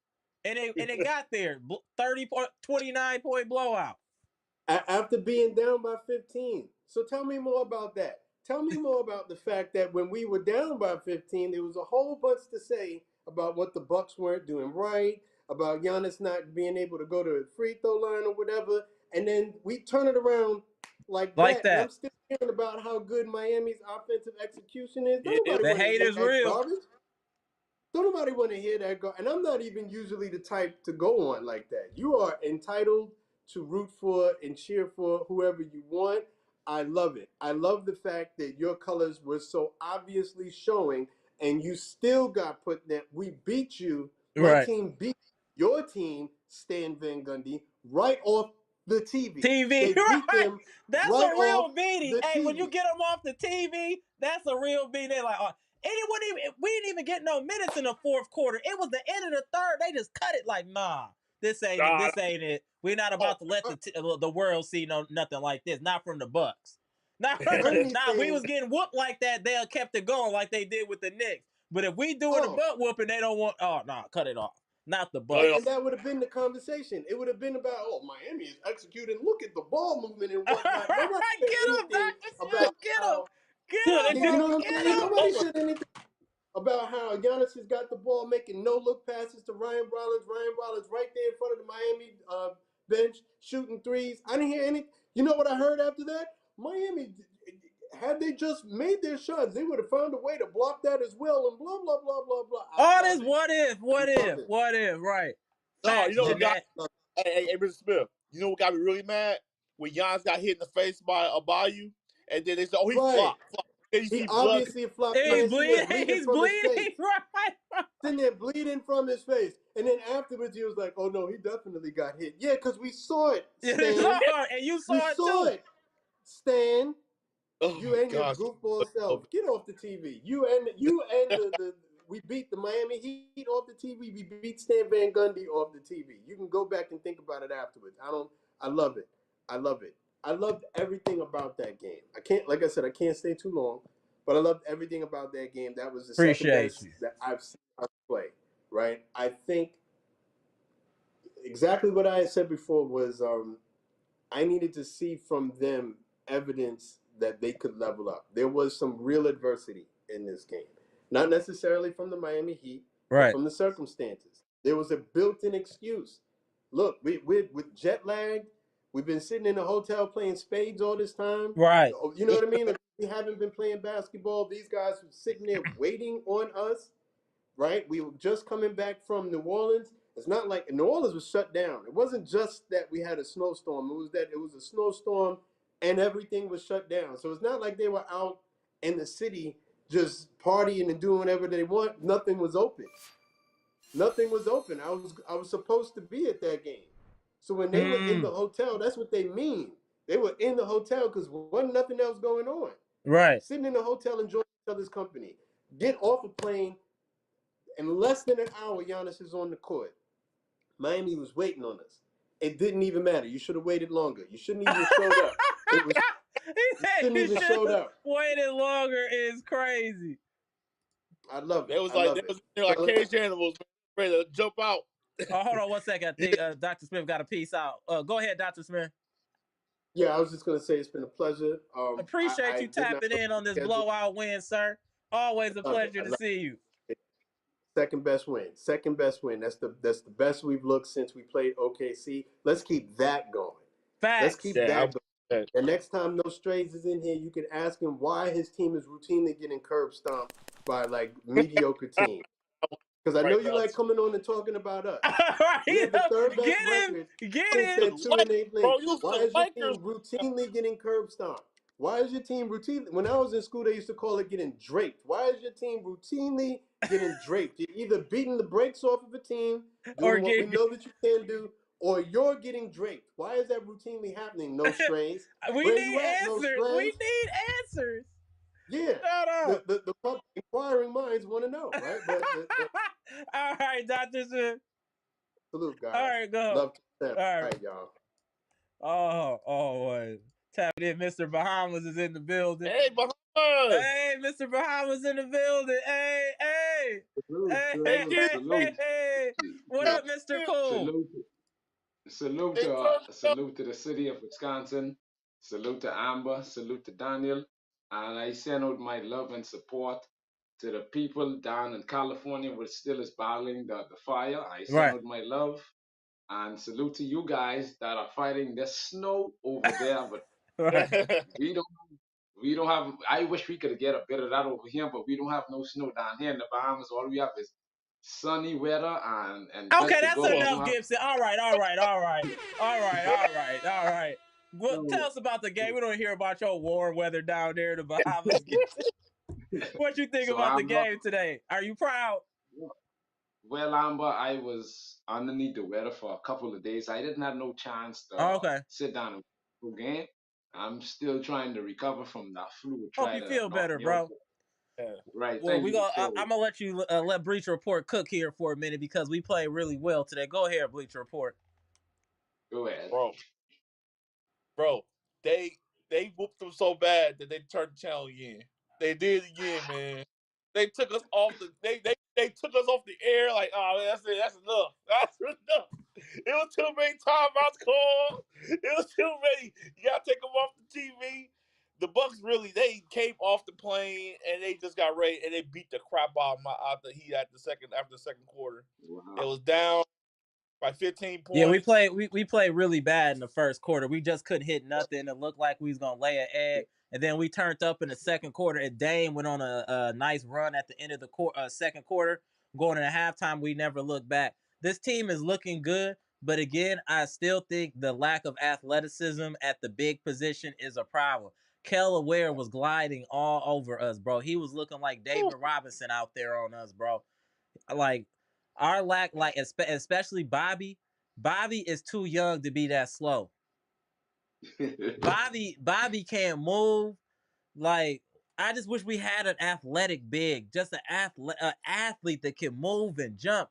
And it got there. 29-point blowout. After being down by 15. So tell me more about that. Tell me more about the fact that when we were down by 15, there was a whole bunch to say about what the Bucks weren't doing right, about Giannis not being able to go to the free throw line or whatever. And then we turn it around like that. And I'm still hearing about how good Miami's offensive execution is. The hate is real. Garbage. Don't nobody want to hear that. And I'm not even usually the type to go on like that. You are entitled to root for and cheer for whoever you want. I love it. I love the fact that your colors were so obviously showing, and you still got put that we beat you. My team beat your team, Stan Van Gundy, right off the TV. They beat them. That's a real beating. Hey, when you get them off the TV, that's a real beating. They're like, we didn't even get no minutes in the fourth quarter. It was the end of the third. They just cut it like, nah, this ain't it. We're not about to let the world see nothing like this. Not from the Bucks. We was getting whooped like that. They kept it going like they did with the Knicks. But if we doing a butt whooping, they don't want. Oh no, cut it off. Not the Bucks. And that would have been the conversation. It would have been about, Miami is executing. Look at the ball movement and whatnot. Get him, Dr. Get him. You know what I'm saying? Nobody said anything about how Giannis has got the ball making no-look passes to Ryan Rollins. Ryan Rollins right there in front of the Miami bench shooting threes. I didn't hear anything. You know what I heard after that? Miami, had they just made their shots, they would have found a way to block that as well and blah, blah, blah, blah, blah. All this what if, right. No, you know what got hey, Mr. Smith, you know what got me really mad? When Giannis got hit in the face by a Bayou, and then they said, he flopped. Then you He see blood. obviously flopped. He's He's sitting there bleeding. bleeding He's from his bleeding. face. Right. Sitting there bleeding from his face. And then afterwards, he was like, oh, no, he definitely got hit. Yeah, because we saw it, Stan. And you saw we it saw too. it, Stan. Oh You my and your gosh. goofball self. Get off the TV. You and the we beat the Miami Heat off the TV. We beat Stan Van Gundy off the TV. You can go back and think about it afterwards. I love it. I love it. I loved everything about that game. I can't stay too long, but I loved everything about that game. That was the second best that I've seen us play. Right? I think exactly what I had said before was I needed to see from them evidence that they could level up. There was some real adversity in this game. Not necessarily from the Miami Heat, but from the circumstances. There was a built-in excuse. Look, we're jet lagged. We've been sitting in a hotel playing spades all this time. Right. You know what I mean? Like, we haven't been playing basketball. These guys were sitting there waiting on us, right? We were just coming back from New Orleans. It's not like New Orleans was shut down. It wasn't just that we had a snowstorm. It was that it was a snowstorm and everything was shut down. So it's not like they were out in the city just partying and doing whatever they want. Nothing was open. Nothing was open. I was supposed to be at that game. So when they were in the hotel, that's what they mean. They were in the hotel because wasn't nothing else going on. Right. Sitting in the hotel enjoying each other's company. Get off a plane. In less than an hour, Giannis is on the court. Miami was waiting on us. It didn't even matter. You should have waited longer. You shouldn't even showed up. You shouldn't even showed up. Waited longer is crazy. I love it. They was like caged animals, ready to jump out. Oh, hold on 1 second. I think Dr. Smith got a piece out. Go ahead, Dr. Smith. Yeah, I was just gonna say it's been a pleasure. Appreciate you tapping in on this blowout win, sir. Always a pleasure to see you. Second best win. Second best win. That's the best we've looked since we played OKC. Let's keep that going. Facts. Let's keep that going. The next time No Strays is in here, you can ask him why his team is routinely getting curb stomped by like mediocre teams. Because I know you like coming on and talking about us. We have the third best record since that 2-8 league. Why is your team routinely getting curb stomped? Why is your team routinely? When I was in school, they used to call it getting draped. Why is your team routinely getting draped? You're either beating the brakes off of a team, doing what we know that you can do, or you're getting draped. Why is that routinely happening? No Strays. We need answers. We need answers. Yeah. The public inquiring minds want to know, right? But all right, Dr. Smith. Salute, guys. All right, go. Love to all right, y'all. Boy. Tapping in. Mr. Bahamas is in the building. Hey, Bahamas. Hey, Mr. Bahamas in the building. Hey. Hey. What up, Mr. Cool? Salute to the city of Wisconsin. Salute to Amber. Salute to Daniel. And I send out my love and support to the people down in California which still is battling the fire. I send out my love. And salute to you guys that are fighting the snow over there. But we don't have, I wish we could get a bit of that over here, but we don't have no snow down here in the Bahamas. All we have is sunny weather and okay, that's enough, Gibson. All right. Well, tell us about the game. We don't hear about your warm weather down there in the Bahamas. What you think about the game today? Are you proud? Well, Amber, I was underneath the weather for a couple of days. I didn't have no chance to sit down and watch the game. I'm still trying to recover from that flu. Hope you feel better, bro. Right. Well, I'm gonna let you let Bleacher Report cook here for a minute because we played really well today. Go ahead, Bleacher Report. Go ahead, bro. They whooped them so bad that they turned the channel again. They did it again, man. They took us off the they took us off the air like, oh man, that's it, that's enough. That's enough. It was too many timeouts called. It was too many. You gotta take them off the TV. The Bucks really they came off the plane and they just got ready and they beat the crap out of the Heat after the second quarter. Wow. It was down by 15 points. Yeah, we played really bad in the first quarter. We just couldn't hit nothing. It looked like we was gonna lay an egg. And then we turned up in the second quarter, and Dame went on a nice run at the end of the second quarter. Going into halftime, we never looked back. This team is looking good, but again, I still think the lack of athleticism at the big position is a problem. Kel Ware was gliding all over us, bro. He was looking like David Robinson out there on us, bro. Like our lack, like especially Bobby. Bobby is too young to be that slow. Bobby can't move. Like I just wish we had an athletic big, just an athlete that can move and jump.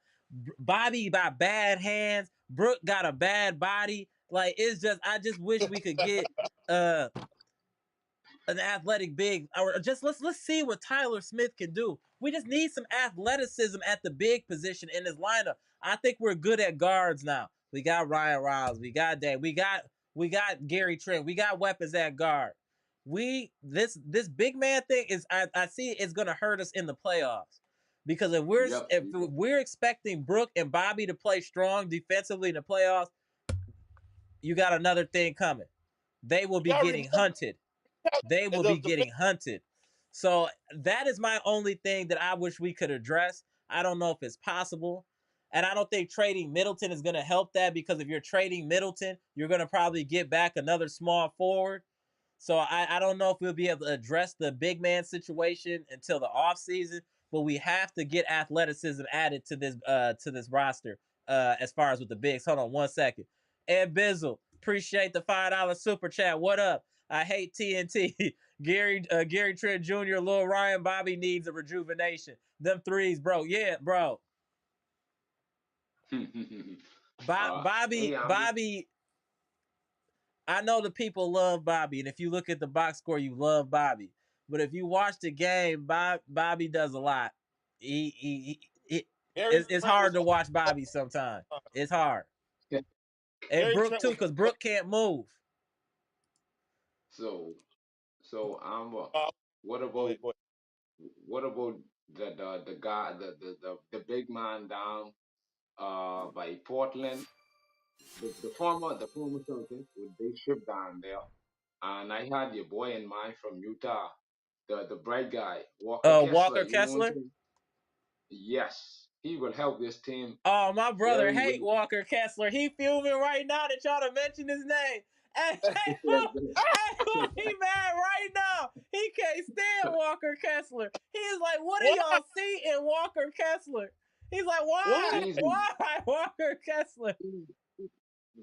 Bobby got bad hands. Brooke got a bad body. Like it's just, I just wish we could get uh an athletic big, or just let's see what Tyler Smith can do. We just need some athleticism at the big position in his lineup. I think we're good at guards now. We got Ryan Riles, we got Dave, we got Gary Trent, we got weapons at guard. This big man thing is, I see it's gonna hurt us in the playoffs. Because Yep. if we're expecting Brooke and Bobby to play strong defensively in the playoffs, you got another thing coming. They will be getting hunted. They will be getting hunted. So that is my only thing that I wish we could address. I don't know if it's possible. And I don't think trading Middleton is going to help that, because if you're trading Middleton, you're going to probably get back another small forward. So I don't know if we'll be able to address the big man situation until the offseason, but we have to get athleticism added to this roster as far as with the bigs. Hold on 1 second. Ed Bizzle, appreciate the $5 super chat. What up? I hate TNT. Gary Trent Jr., Lil Ryan, Bobby needs a rejuvenation. Them threes, bro. Yeah, bro. Hey, Bobby. I know the people love Bobby, and if you look at the box score, you love Bobby. But if you watch the game, Bobby does a lot. It's hard to watch Bobby sometimes. It's hard. And Brooke too, because Brooke can't move. So what about what about the guy the big man down by Portland, the former Celtics with they ship down there, and I had your boy in mind from Utah, the bright guy Walker Kessler. Walker You know what Kessler. I'm saying? Yes, he will help this team Oh, my brother very hate well. Walker Kessler. He fuming right now that y'all to mention his name. Hey, fool, he mad right now. He can't stand Walker Kessler. He's like, what do y'all see in Walker Kessler? He's like, why? He's Why Walker Kessler?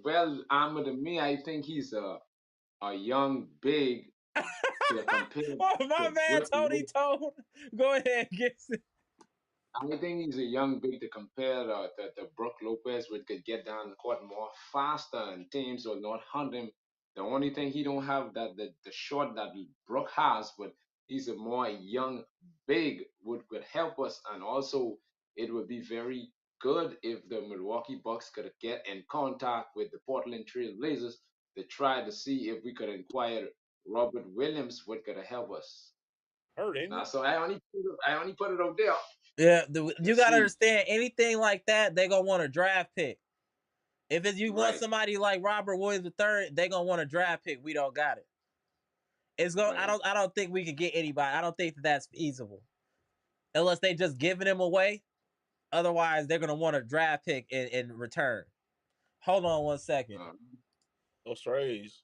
well, to me, I think he's a young big to compare Oh, my to man Brook. Tony Tone. Go ahead, Gibson. I think he's a young big to compare to Brook Lopez, which could get down the court more faster and teams will not hunt him. The only thing he don't have that the shot that Brook has, but he's a more young big would help us, and also it would be very good if the Milwaukee Bucks could get in contact with the Portland Trail Blazers to try to see if we could acquire Robert Williams, what could help us. Now, so I only put it out there. Yeah, you Let's got to see. understand, anything like that, they're going to want a draft pick. If you want Right, somebody like Robert Williams III, they're going to want a draft pick. We don't got it. It's going. right. I don't think we could get anybody. I don't think that's feasible unless they just giving him away. Otherwise, they're gonna want a draft pick in return. Hold on 1 second. No strays.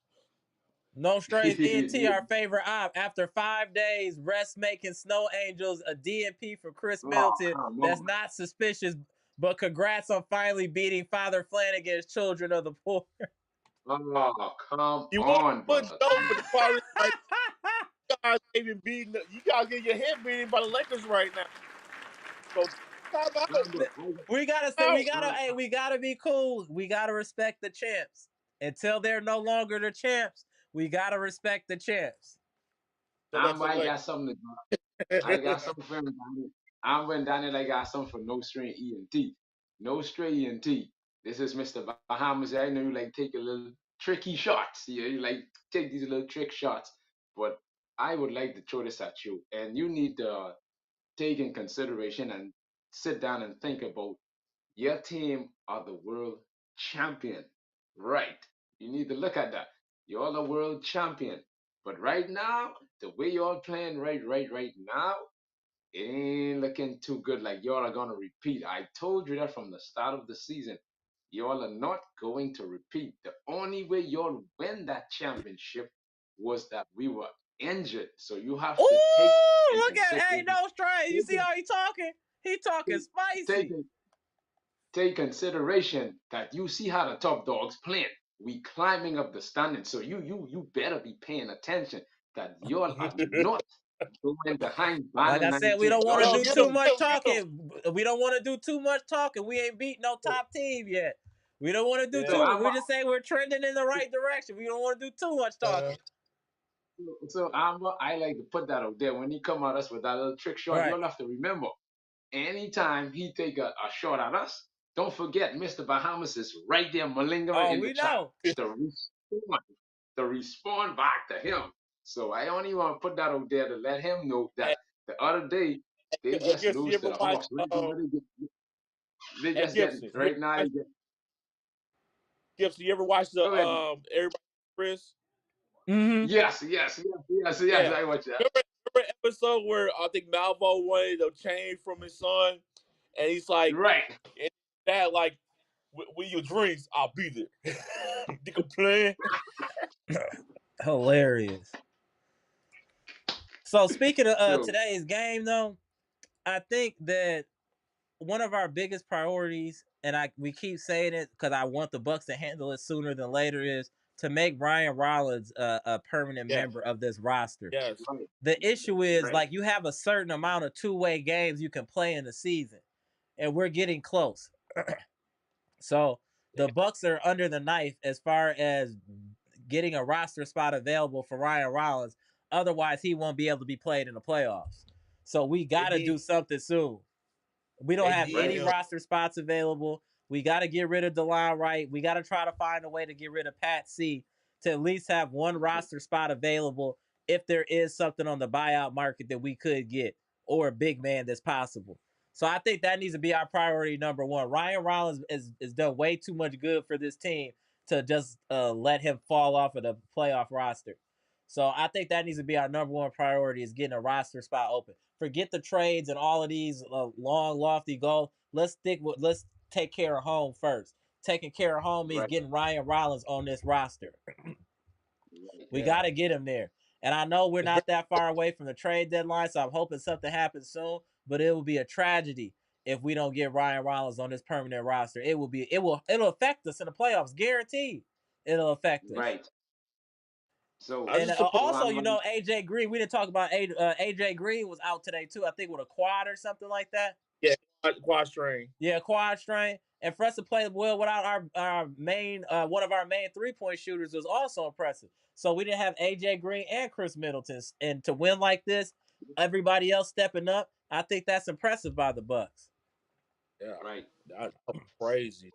No strays. ENT, our favorite op. After 5 days, rest making snow angels a DNP for Khris Oh, Middleton. come That's on. not suspicious. But congrats on finally beating Father Flanagan's Children of the Poor. Oh, come You want on, to put brother. Joe, but the problem is like you guys even beating. You guys get your head beaten by the Lakers right now. So time out. We gotta say, Out. hey, we gotta be cool. We gotta respect the champs. Until they're no longer the champs, we gotta respect the champs. So that's I like got something I got something for him, Daniel. I'm when Daniel, I got something for No Strain ENT. No Strain ENT. This is Mr. Bahamas. I know you like take a little tricky shots. You like take these little trick shots. But I would like to throw this at you. And you need to take in consideration and sit down and think about your team are the world champion. Right. You need to look at that. You're the world champion. But right now, the way you're playing right now, it ain't looking too good. Like y'all are gonna repeat. I told you that from the start of the season. Y'all are not going to repeat. The only way y'all win that championship was that we were injured. So you have Ooh, to take in look at consideration. hey, no strain. You see how he talking? He talking spicy. Take consideration that you see how the top dogs playing. We climbing up the standing. So you better be paying attention that you are not going behind Like I said, we don't want to do too much talking. We don't want to do too much talking. We ain't beat no top team yet. We don't want to do too much. We just say we're trending in the right direction. We don't want to do too much talking. So Amber, I like to put that out there. When he come at us with that little trick shot, you'll have to remember, anytime he take a shot at us, don't forget Mr. Bahamas is right there malingering in the chat to respond back to him. So I only want to put that out there to let him know that the other day they just lose to the Hawks. They just get right now. They get. Gibson, you ever watch the Everybody Chris? Mm-hmm. Yes. Yeah. I watch that. Remember episode where I think Malvo wanted a change from his son, and he's like, right, Dad, like, with your drinks, I'll be there. You can play. Hilarious. So speaking of today's game, though, I think that one of our biggest priorities, and we keep saying it because I want the Bucks to handle it sooner than later, is to make Ryan Rollins a permanent member of this roster. Yes. The issue is like you have a certain amount of two-way games you can play in the season, and we're getting close. So the Bucks are under the knife as far as getting a roster spot available for Ryan Rollins. Otherwise, he won't be able to be played in the playoffs. So we got to do something soon. We don't have any roster spots available. We got to get rid of DeLon Wright. We got to try to find a way to get rid of Pat C to at least have one roster spot available if there is something on the buyout market that we could get or a big man that's possible. So I think that needs to be our priority number one. Ryan Rollins is done way too much good for this team to just let him fall off of the playoff roster. So I think that needs to be our number one priority is getting a roster spot open. Forget the trades and all of these long, lofty goals. Let's take care of home first. Taking care of home means getting Ryan Rollins on this roster. We got to get him there. And I know we're not that far away from the trade deadline, so I'm hoping something happens soon. But it will be a tragedy if we don't get Ryan Rollins on this permanent roster. It'll affect us in the playoffs, guaranteed. It'll affect us. Right. So and also, AJ Green. We didn't talk about AJ Green was out today too. I think with a quad or something like that. Yeah, quad strain. Yeah, quad strain. And for us to play well without our main one of our main 3-point shooters was also impressive. So we didn't have AJ Green and Khris Middleton, and to win like this, everybody else stepping up. I think that's impressive by the Bucks. Yeah, right. That's crazy.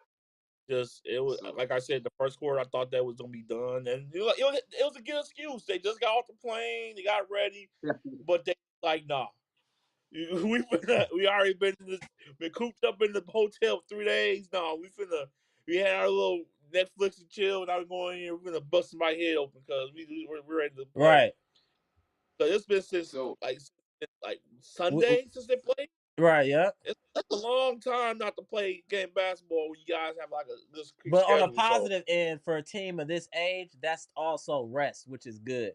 It was like I said, the first quarter. I thought that was gonna be done, and it was a good excuse. They just got off the plane, they got ready, but they like, nah. We already been cooped up in the hotel for 3 days. No, we had our little Netflix and chill, and I was going here. We're gonna bust my head open because we're ready to play. Right. So it's been since like Sunday since they played. Right. Yeah. That's a long time not to play game basketball when you guys have like this. But on a positive end, for a team of this age, that's also rest, which is good.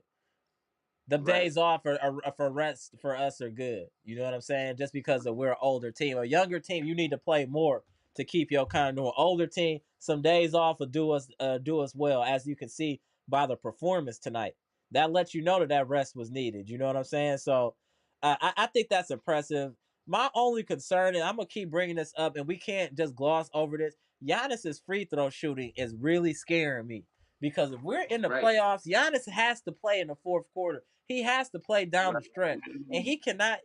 The days off for rest for us are good. You know what I'm saying? Just because we're an older team. A younger team, you need to play more to keep your kind of older team. Some days off will do us well, as you can see by the performance tonight. That lets you know that rest was needed. You know what I'm saying? So I think that's impressive. My only concern, and I'm gonna keep bringing this up, and we can't just gloss over this. Giannis's free throw shooting is really scaring me. Because if we're in the playoffs, Giannis has to play in the fourth quarter. He has to play down the stretch. And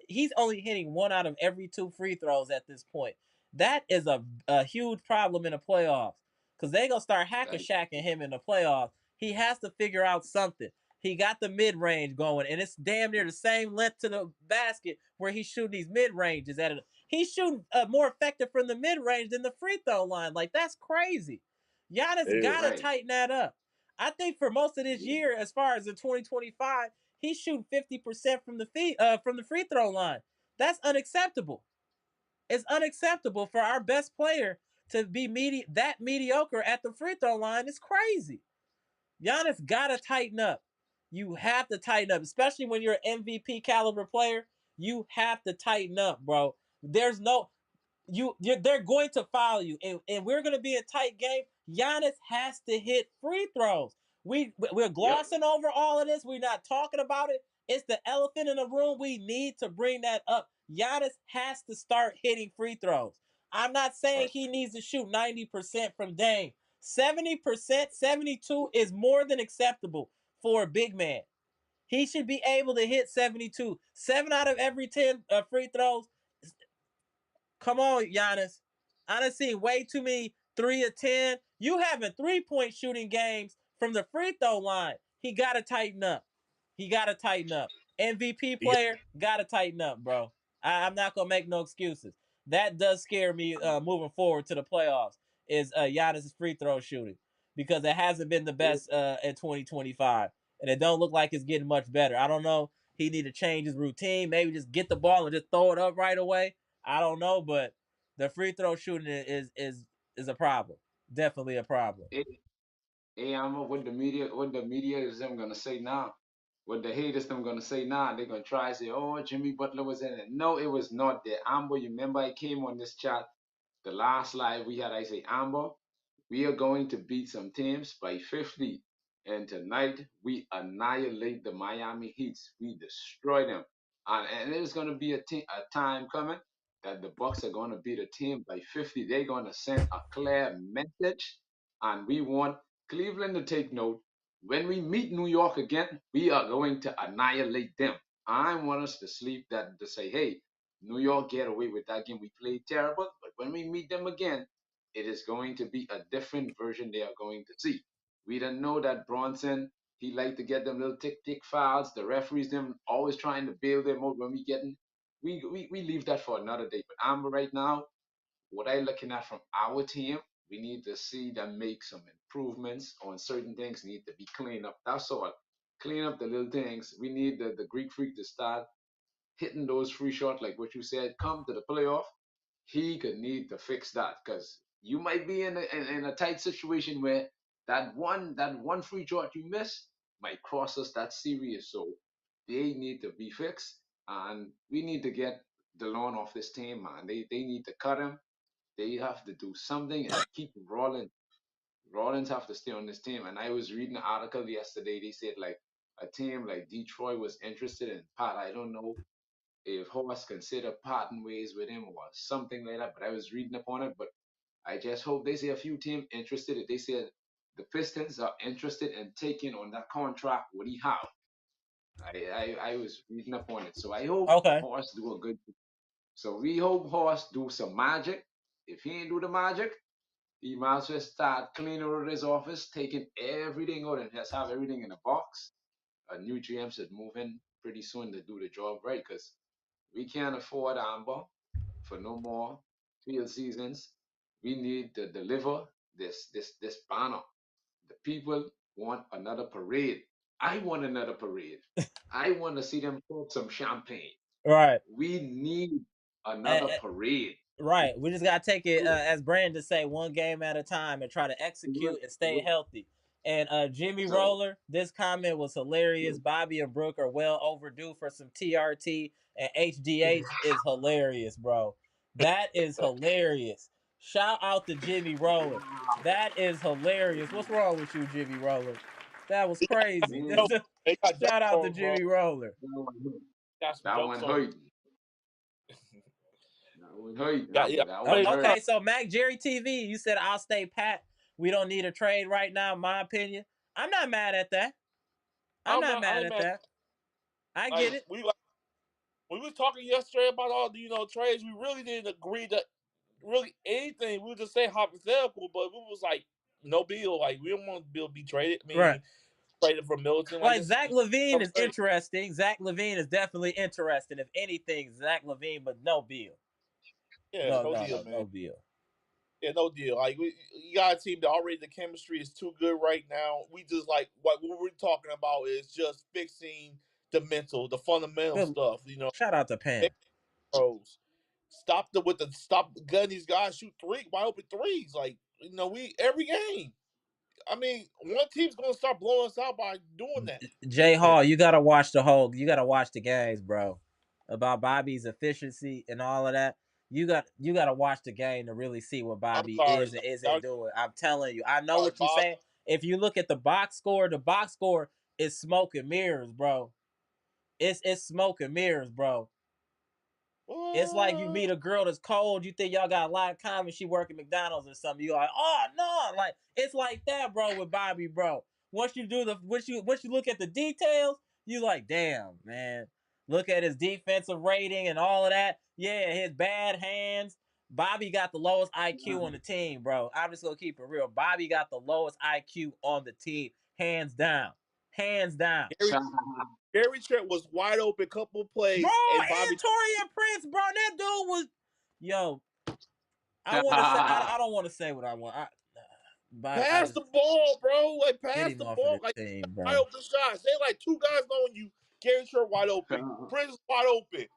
he's only hitting 1 out of every 2 free throws at this point. That is a huge problem in the playoffs. Because they're going to start hack-a-shacking him in the playoffs. He has to figure out something. He got the mid-range going, and it's damn near the same length to the basket where he's shooting these mid-ranges at it. He's shooting more effective from the mid-range than the free throw line. Like, that's crazy. Giannis got to tighten that up. I think for most of this year, as far as in 2025, he's shooting 50% from the free throw line. That's unacceptable. It's unacceptable for our best player to be that mediocre at the free throw line. It's crazy. Giannis gotta tighten up. You have to tighten up, especially when you're an MVP caliber player. You have to tighten up, bro. There's no they're going to foul you, and we're going to be a tight game. Giannis has to hit free throws. We're glossing over all of this. We're not talking about it. It's the elephant in the room. We need to bring that up. Giannis has to start hitting free throws. I'm not saying he needs to shoot 90% from Dame. 70%, 72 is more than acceptable for a big man. He should be able to hit 72. 7 out of every 10 free throws. Come on, Giannis. I done seen way too many 3 of 10. You having 3-point shooting games from the free throw line. He got to tighten up. He got to tighten up. MVP player, got to tighten up, bro. I'm not going to make no excuses. That does scare me moving forward to the playoffs is Giannis' free throw shooting because it hasn't been the best in 2025. And it don't look like it's getting much better. I don't know. He need to change his routine. Maybe just get the ball and just throw it up right away. I don't know, but the free throw shooting is a problem. Definitely a problem. Hey, I'm what the media is them gonna say now. What the haters them gonna say now. They're gonna try to say, oh, Jimmy Butler was in it. No, it was not there. Amber, you remember I came on this chat the last live we had. I say, Amber, we are going to beat some teams by 50. And tonight we annihilate the Miami Heats. We destroy them. And there's going to be a time coming that the Bucks are going to beat a team by 50. They're going to send a clear message. And we want Cleveland to take note. When we meet New York again, we are going to annihilate them. I want us to sleep that to say, hey, New York get away with that game. We played terrible, but when we meet them again, it is going to be a different version they are going to see. We don't know that Bronson, he like to get them little tick fouls. The referees them always trying to bail them out when we leave that for another day. But I'm right now, what I looking at from our team, we need to see them make some improvements on certain things need to be cleaned up. That's all. Clean up the little things. We need the Greek freak to start hitting those free shots like what you said. Come to the playoff, he could need to fix that because you might be in a tight situation where that one free shot you miss might cross us that series. So they need to be fixed, and we need to get DeLon off this team, man. They need to cut him. They have to do something and keep Rollins. Rollins have to stay on this team. And I was reading an article yesterday. They said like a team like Detroit was interested in Pat. I don't know if Horst consider parting ways with him or something like that. But I was reading upon it. But I just hope they say a few teams interested. They said the Pistons are interested in taking on that contract what he have. I was reading upon it. So I hope Okay. Horst do a good. So we hope Horst do some magic. If he ain't do the magic, he might as well start cleaning out his office, taking everything out and just have everything in a box. A new GM should move in pretty soon to do the job right because we can't afford Amber for no more field seasons. We need to deliver this banner. The people want another parade. I want another parade. I want to see them pop some champagne. Right. We need another parade. Right. We just gotta take it as Brandon say, one game at a time and try to execute and stay healthy. And Jimmy So, Roller, this comment was hilarious. Bobby and Brooke are well overdue for some TRT, and HDH is hilarious, bro. That is hilarious. Shout out to Jimmy Roller. That is hilarious. What's wrong with you, Jimmy Roller? That was crazy. man, They got Shout out to jokes, bro. Jimmy Roller. Got some that jokes one on. hurt. That one hurt. Yeah. That one hurt. Okay, so Mac Jerry TV, you said I'll stay pat. We don't need a trade right now, in my opinion. I'm not mad at that. I'm not mad at that. I get it. We were talking yesterday about all the trades. We really didn't agree that really anything. We were just saying hypothetical, but we was like no Bill. Like we don't want Bill to be traded. I mean, Right. traded for Middleton. Like Zach LaVine is interesting. Zach LaVine is definitely interesting. If anything, Zach LaVine, but no Bill. Yeah, no deal, man. No Bill. Yeah, no deal. Like you got a team that already the chemistry is too good right now. We just like what we're talking about is just fixing the mental, the fundamental stuff. Shout out to Pam. Pros. Stop gun these guys shoot wide open threes. Like we every game. I mean, one team's gonna start blowing us out by doing that. Jay Hall, you gotta watch the games, bro. About Bobby's efficiency and all of that. You gotta watch the game to really see what I'm Bobby sorry. is and isn't doing. I'm telling you, I know Sorry, what you're Bob. saying. If you look at the box score is smoke and mirrors, bro. It's smoke and mirrors, bro. It's like you meet a girl that's cold. You think y'all got a lot of common. She work at McDonald's or something. You're like, oh no, like it's like that, bro. With Bobby, bro. Once you look at the details, you like, damn, man. Look at his defensive rating and all of that. Yeah, his bad hands. Bobby got the lowest IQ on the team, bro. I'm just gonna keep it real. Bobby got the lowest IQ on the team, hands down, hands down. Gary Trent was wide open, couple plays, Bro, and Bobby. and Torian Prince, bro, that dude was, yo. I want to say, I don't want to say what I want. Pass the ball, bro. Like get pass him the off of ball. this Like team, wide bro. open shots. They like two guys on you. Gary Trent wide open. Prince wide open.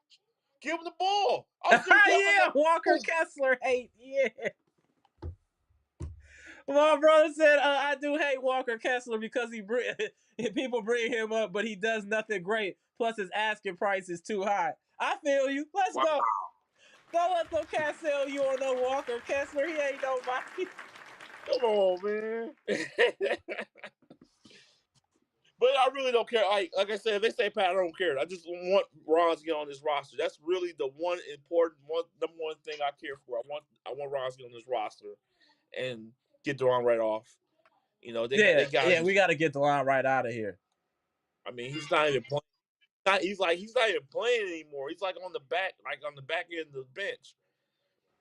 Give him the ball. I'm still Yeah, Walker Kessler hate. Yeah. My brother said, I do hate Walker Kessler because people bring him up, but he does nothing great. Plus, his asking price is too high. I feel you. Let's go. Don't let them cats sell you on no Walker Kessler. He ain't nobody. Come on, man. But I really don't care. Like I said, if they say Pat, I don't care. I just want Ron to get on this roster. That's really the number one thing I care for. I want Ron to get on this roster and get Duran right off. You know, they got we got to get the line right out of here. I mean, he's not even playing. He's not even playing anymore. He's like on the back end of the bench.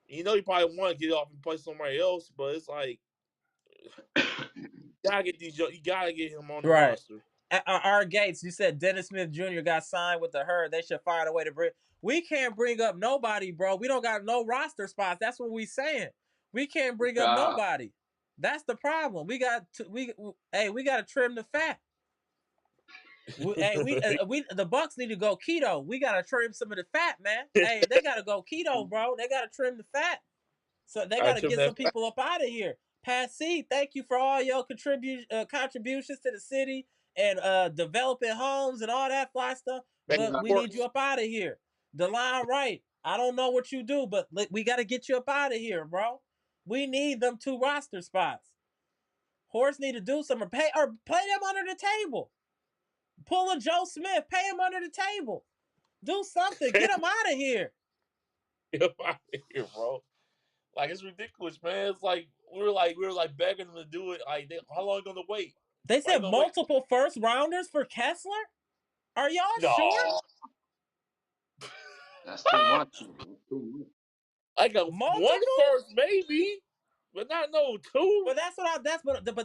You know, he probably want to get off and play somebody else, but it's like you gotta get him on the roster. R. Gates, you said Dennis Smith Jr. got signed with the Herd. They should find a way to bring. We can't bring up nobody, bro. We don't got no roster spots. That's what we saying. We can't bring up nobody. That's the problem. We got to trim the fat. The Bucks need to go keto. We got to trim some of the fat, man. Hey, they got to go keto, bro. They got to trim the fat. So they got to get some people up out of here. Pat C, thank you for all your contributions to the city and developing homes and all that fly stuff. But we need you up out of here. DeLon Wright, I don't know what you do, but we got to get you up out of here, bro. We need them 2 roster spots. Horse need to do something. Play them under the table. Pull a Joe Smith. Pay him under the table. Do something. Get him out of here. Get him out of here, bro. Like, it's ridiculous, man. It's like we were like begging them to do it. Like, how long are you gonna wait? They said multiple first rounders for Kessler. Are y'all sure? That's too much. Like one first, maybe, but not no 2. But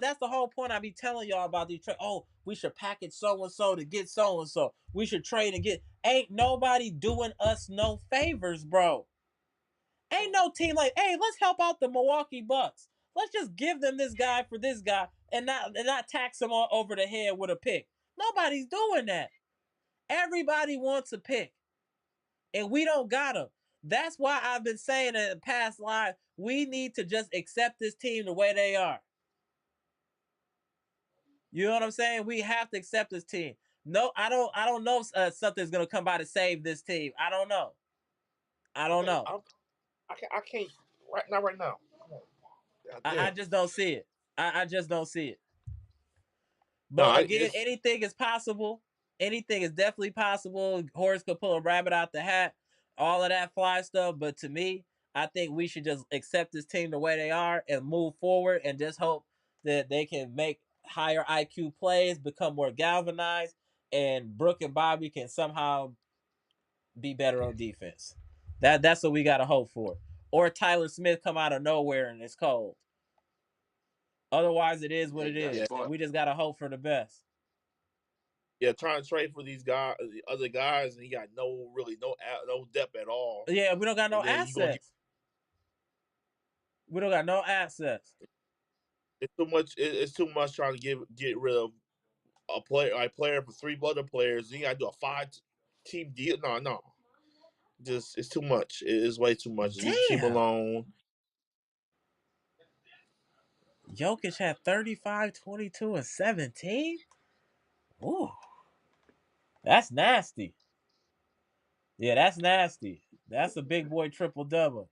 that's the whole point I be telling y'all about these trades. Oh, we should package so and so to get so and so. We should trade and get. Ain't nobody doing us no favors, bro. Ain't no team like, hey, let's help out the Milwaukee Bucks. Let's just give them this guy for this guy and not tax them all over the head with a pick. Nobody's doing that. Everybody wants a pick, and we don't got them. That's why I've been saying in the past live, we need to just accept this team the way they are. You know what I'm saying? We have to accept this team. No, I don't know if something's gonna come by to save this team. I don't know. I can't right now. I just don't see it. I just don't see it. But again, anything is possible. Anything is definitely possible. Horace could pull a rabbit out the hat. All of that fly stuff. But to me, I think we should just accept this team the way they are and move forward and just hope that they can make higher IQ plays, become more galvanized, and Brooke and Bobby can somehow be better on defense. That's what we got to hope for. Or Tyler Smith come out of nowhere and it's cold. Otherwise, it is what it is. And we just got to hope for the best. Yeah, trying to trade for these guys, other guys, and he got no depth at all. Yeah, we don't got no assets. We don't got no assets. It's too much. It's too much trying to get rid of a player for 3 other players. You got to do a 5-team deal. No. Just it's too much. It is way too much. Leave the team alone. Jokic had 35, 22, and 17? Ooh. That's nasty. Yeah, that's nasty. That's a big boy triple-double.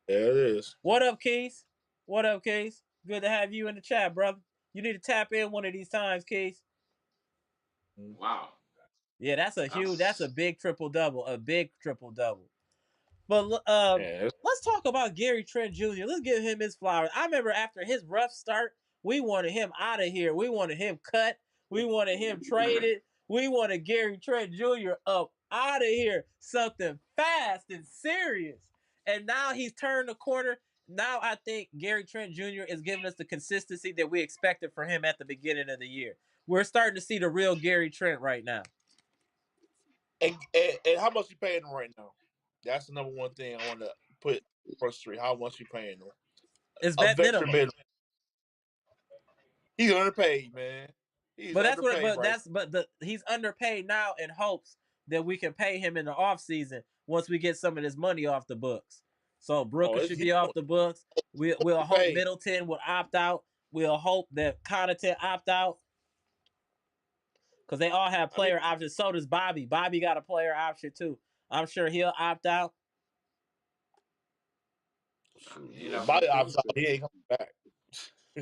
There it is. What up, Keys? What up, Keys? Good to have you in the chat, brother. You need to tap in one of these times, Keys. Wow. Yeah, that's a That's big triple-double. A big triple-double. But Yeah, let's talk about Gary Trent Jr. Let's give him his flowers. I remember after his rough start, we wanted him out of here. We wanted him cut. We wanted him traded. We wanted Gary Trent Jr. up out of here. Something fast and serious. And now he's turned the corner. Now I think Gary Trent Jr. is giving us the consistency that we expected for him at the beginning of the year. We're starting to see the real Gary Trent right now. and how much you paying him right now? That's the number one thing I want to put first three. How much you paying him? It's A vet veteran minimum. minimum. He's underpaid, man. He's But that's what. underpaid But right. he's underpaid now in hopes that we can pay him in the offseason once we get some of this money off the books. So Brooker should be off the books. We'll hope paid. Middleton will opt out. We'll hope that Connaughton opt out because they all have player options. So does Bobby. Bobby got a player option too. I'm sure he'll opt out. Bobby opts out. He ain't coming back.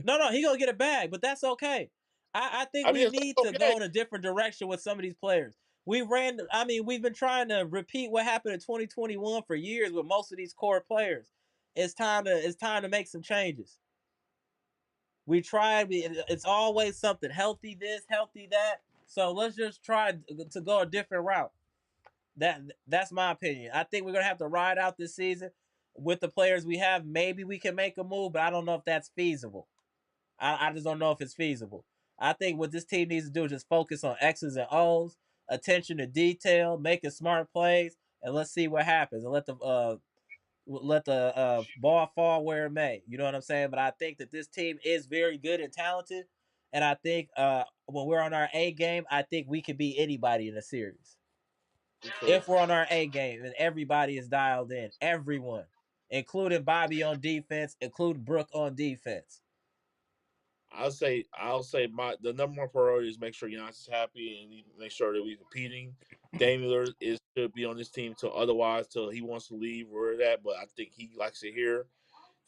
No, he gonna get it back, but that's okay. I think we need to go in a different direction with some of these players. We've been trying to repeat what happened in 2021 for years with most of these core players. It's time to make some changes. We tried. It's always something healthy this, healthy that. So let's just try to go a different route. That's my opinion. I think we're gonna have to ride out this season with the players we have. Maybe we can make a move, but I don't know if that's feasible. I just don't know if it's feasible. I think what this team needs to do is just focus on X's and O's, attention to detail, making smart plays, and let's see what happens. And let the ball fall where it may. You know what I'm saying? But I think that this team is very good and talented, and I think when we're on our A game, I think we can beat anybody in a series. Okay. If we're on our A game and everybody is dialed in, everyone, including Bobby on defense, including Brooke on defense. I'll say the number one priority is make sure Giannis is happy and make sure that we're competing. Damian Lillard should be on this team till he wants to leave or that, but I think he likes it here.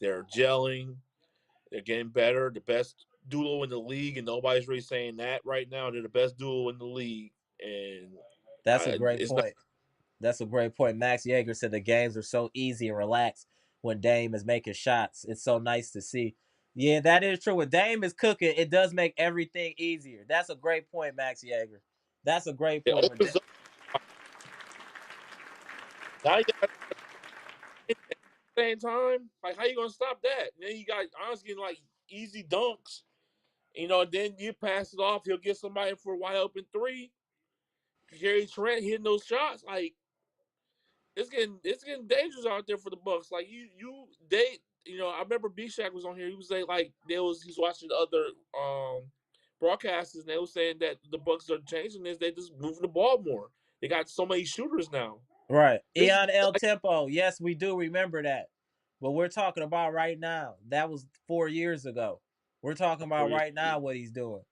They're gelling, they're getting better. The best duo in the league, and nobody's really saying that right now. They're the best duo in the league, and that's a great point. That's a great point. Max Yeager said the games are so easy and relaxed when Dame is making shots. It's so nice to see. Yeah, that is true. When Dame is cooking, it does make everything easier. That's a great point, Max Yeager. That's a great point. It opens up. Now you got at the same time, like how you gonna stop that? And then you got honestly getting like easy dunks. Then you pass it off. He'll get somebody for a wide open three. Gary Trent hitting those shots, like it's getting dangerous out there for the Bucks. Like I remember B-Shack was on here. He was saying like he's watching the other broadcasters and they were saying that the Bucks are changing this. They just moving the ball more. They got so many shooters now. Right. Ian El Tempo. Yes, we do remember that. But we're talking about right now. That was 4 years ago. We're talking about right now what he's doing.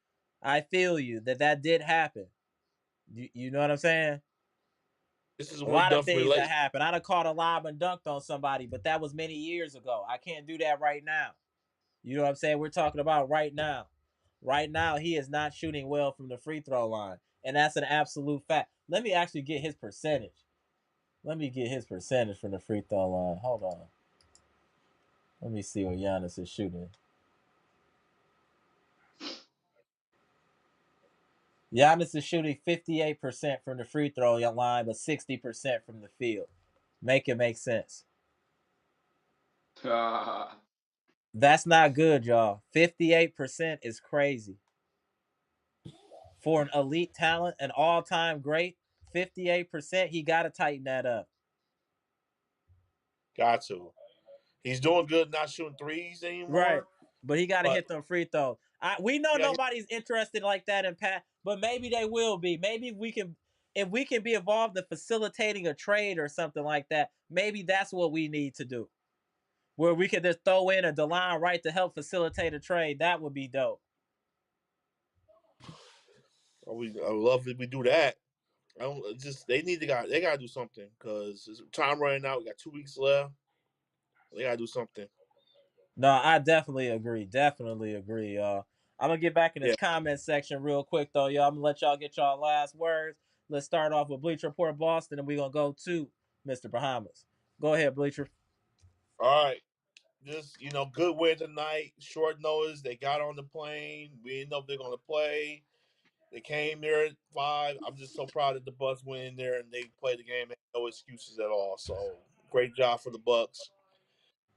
I feel you that did happen. You know what I'm saying? This is a lot of things that happen. I'd have caught a lob and dunked on somebody, but that was many years ago. I can't do that right now. You know what I'm saying? We're talking about right now. Right now, he is not shooting well from the free throw line, and that's an absolute fact. Let me actually get his percentage. Let me get his percentage from the free throw line. Hold on. Let me see what Giannis is shooting. Giannis is shooting 58% from the free throw line, but 60% from the field. Make it make sense. That's not good, y'all. 58% is crazy. For an elite talent, an all-time great, 58%, he got to tighten that up. Got to. He's doing good not shooting threes anymore. Right. But he got to hit them free throws. We know nobody's interested like that in Pat, but maybe they will be. Maybe if we can be involved in facilitating a trade or something like that, maybe that's what we need to do. where we could just throw in a DeLon Wright to help facilitate a trade. That would be dope. I would love if we do that. I don't just they gotta do something because time running out. We got 2 weeks left. They gotta do something. No, I definitely agree. Definitely agree, y'all. I'm gonna get back in this comment section real quick though, y'all. I'm gonna let y'all get y'all last words. Let's start off with Bleacher Report Boston, and we're gonna go to Mr. Bahamas. Go ahead, Bleacher. All right. Just good win tonight. Short notice. They got on the plane. We didn't know if they're gonna play. They came there at 5. I'm just so proud that the Bucks went in there and they played the game. No excuses at all. So great job for the Bucks.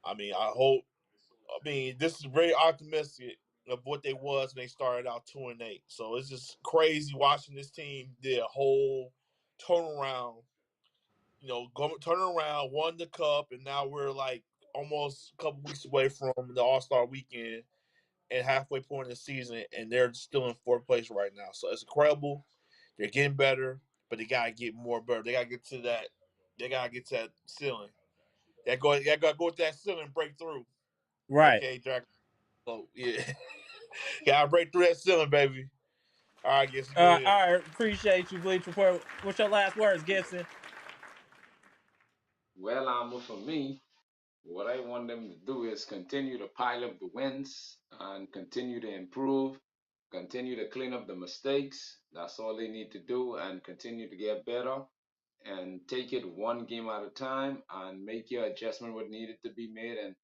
I mean, this is very optimistic of what they was when they started out 2-8. So it's just crazy watching this team did a whole turnaround. Turn around, won the cup, and now we're like almost a couple weeks away from the All-Star weekend and halfway point in the season, and they're still in 4th place right now. So it's incredible. They're getting better, but they gotta get more better. They gotta get to that. They gotta get to that ceiling. They gotta go with that ceiling and break through. Right. Okay, Jack. So yeah, gotta break through that ceiling, baby. All right, Gibson, go ahead. All right, appreciate you, Bleach Report. What's your last words, Gibson? Well, for me, what I want them to do is continue to pile up the wins and continue to improve, continue to clean up the mistakes. That's all they need to do and continue to get better and take it one game at a time and make your adjustment what needed to be made. And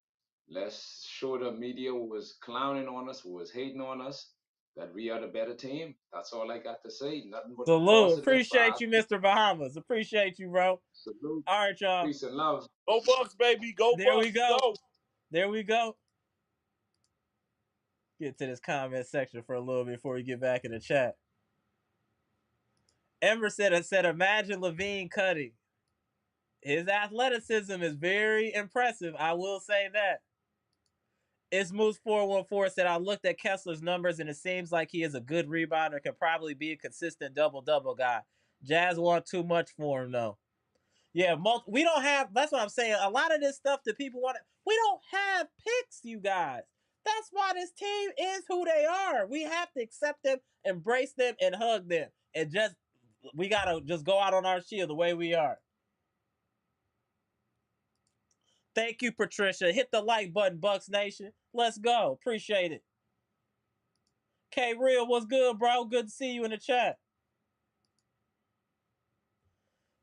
let's show the media who was clowning on us, who was hating on us, that we are the better team. That's all I got to say. Nothing but Salute. positive. Appreciate you, Mr. Bahamas. Appreciate you, bro. Salute. All right, y'all. Peace and love. Go Bucks, baby. Go There Bucks. we go. Go. There we go. Get to this comment section for a little bit before we get back in the chat. Ember said, imagine Levine cutting. His athleticism is very impressive. I will say that. It's Moose 414 said, I looked at Kessler's numbers and it seems like he is a good rebounder, can probably be a consistent double-double guy. Jazz want too much for him, though. Yeah, we don't have, that's what I'm saying. A lot of this stuff that people want, we don't have picks, you guys. That's why this team is who they are. We have to accept them, embrace them, and hug them. And we got to just go out on our shield the way we are. Thank you, Patricia. Hit the like button, Bucks Nation. Let's go. Appreciate it. K Real, what's good, bro? Good to see you in the chat.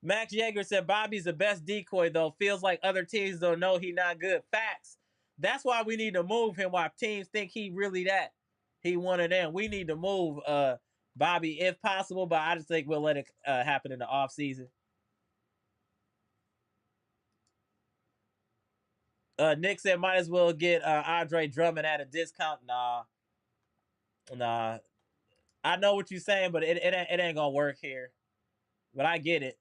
Max Yeager said Bobby's the best decoy, though. Feels like other teams don't know he not good. Facts. That's why we need to move him while teams think he really that. He one of them. We need to move Bobby if possible, but I just think we'll let it happen in the offseason. Nick said might as well get Andre Drummond at a discount. Nah. I know what you're saying, but it ain't gonna work here. But I get it.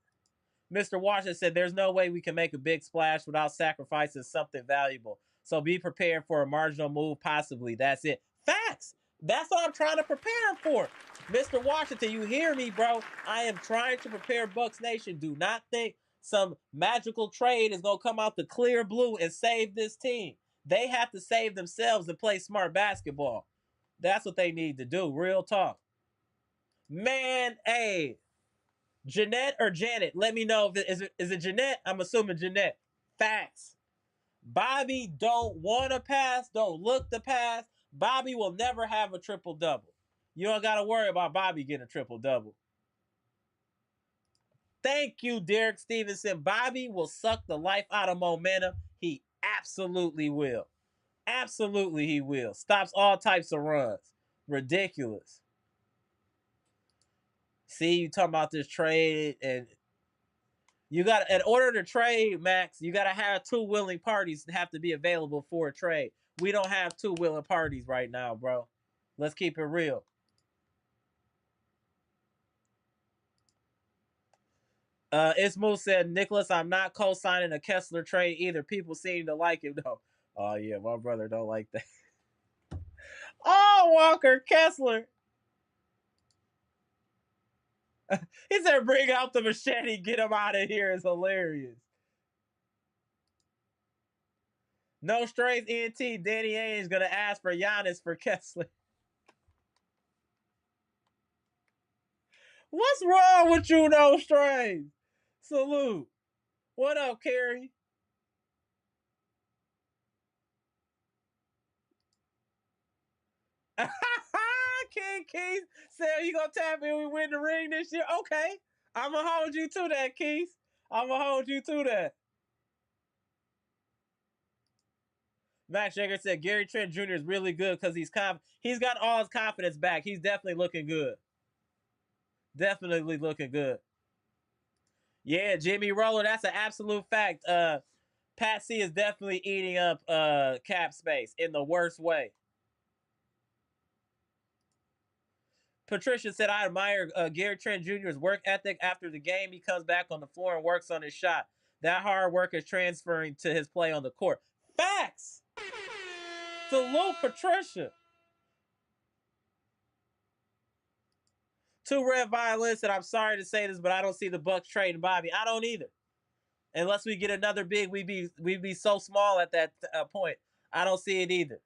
Mr. Washington said there's no way we can make a big splash without sacrificing something valuable. So be prepared for a marginal move, possibly. That's it. Facts. That's what I'm trying to prepare him for. Mr. Washington, you hear me, bro? I am trying to prepare Bucks Nation. Do not think some magical trade is going to come out the clear blue and save this team. They have to save themselves and play smart basketball. That's what they need to do. Real talk. Man, hey, Jeanette or Janet? Let me know. Is it Jeanette? I'm assuming Jeanette. Facts. Bobby don't want to pass, don't look to pass. Bobby will never have a triple-double. You don't got to worry about Bobby getting a triple-double. Thank you, Derek Stevenson. Bobby will suck the life out of momentum. He absolutely will. Absolutely he will. Stops all types of runs. Ridiculous. See, you talking about this trade, and you got, in order to trade, Max, you got to have two willing parties have to be available for a trade. We don't have two willing parties right now, bro. Let's keep it real. Ismo said, Nicholas, I'm not co-signing a Kessler trade either. People seem to like him, though. Oh, yeah, my brother don't like that. Oh, Walker Kessler. He said, bring out the machete, get him out of here. It's hilarious. No strays, ENT. Danny A is gonna ask for Giannis for Kessler. What's wrong with you, no strays? Salute. What up, Carrie? King Keith said you gonna tap in, we win the ring this year. Okay. I'ma hold you to that, Keith. I'ma hold you to that. Max Jagger said Gary Trent Jr. is really good because he's got all his confidence back. He's definitely looking good. Definitely looking good. Yeah, Jimmy Roller, that's an absolute fact. Pat C is definitely eating up cap space in the worst way. Patricia said, I admire Gary Trent Jr.'s work ethic. After the game, he comes back on the floor and works on his shot. That hard work is transferring to his play on the court. Facts! Salute, Patricia. Two Red Violins said, I'm sorry to say this, but I don't see the Bucks trading Bobby. I don't either. Unless we get another big, we'd be so small at that point. I don't see it either.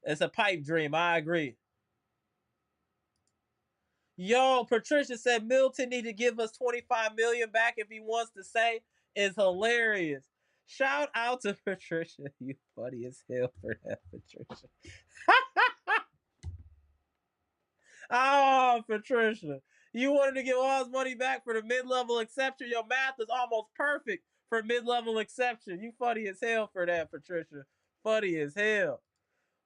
It's a pipe dream. I agree. Yo, Patricia said Middleton need to give us $25 million back if he wants to say. Is hilarious. Shout out to Patricia. You funny as hell for that, Patricia. Oh, Patricia. You wanted to give all his money back for the mid-level exception. Your math is almost perfect for mid-level exception. You funny as hell for that, Patricia. Funny as hell.